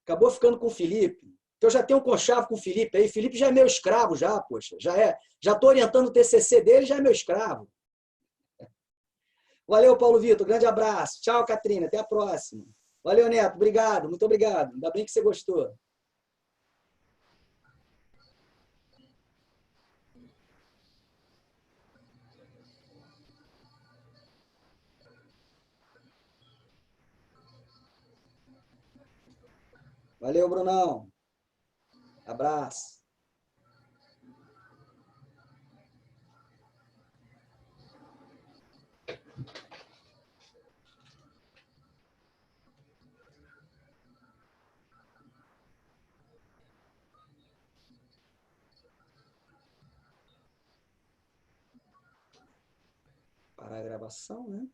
Acabou ficando com o Felipe. Eu já tenho um conchavo com o Felipe aí. Felipe já é meu escravo, já, poxa. Já estou orientando o TCC dele, já é meu escravo. Valeu, Paulo Vitor. Grande abraço. Tchau, Catrina. Até a próxima. Valeu, Neto. Obrigado. Muito obrigado. Ainda bem que você gostou. Valeu, Brunão. Abraço. Parar a gravação, né?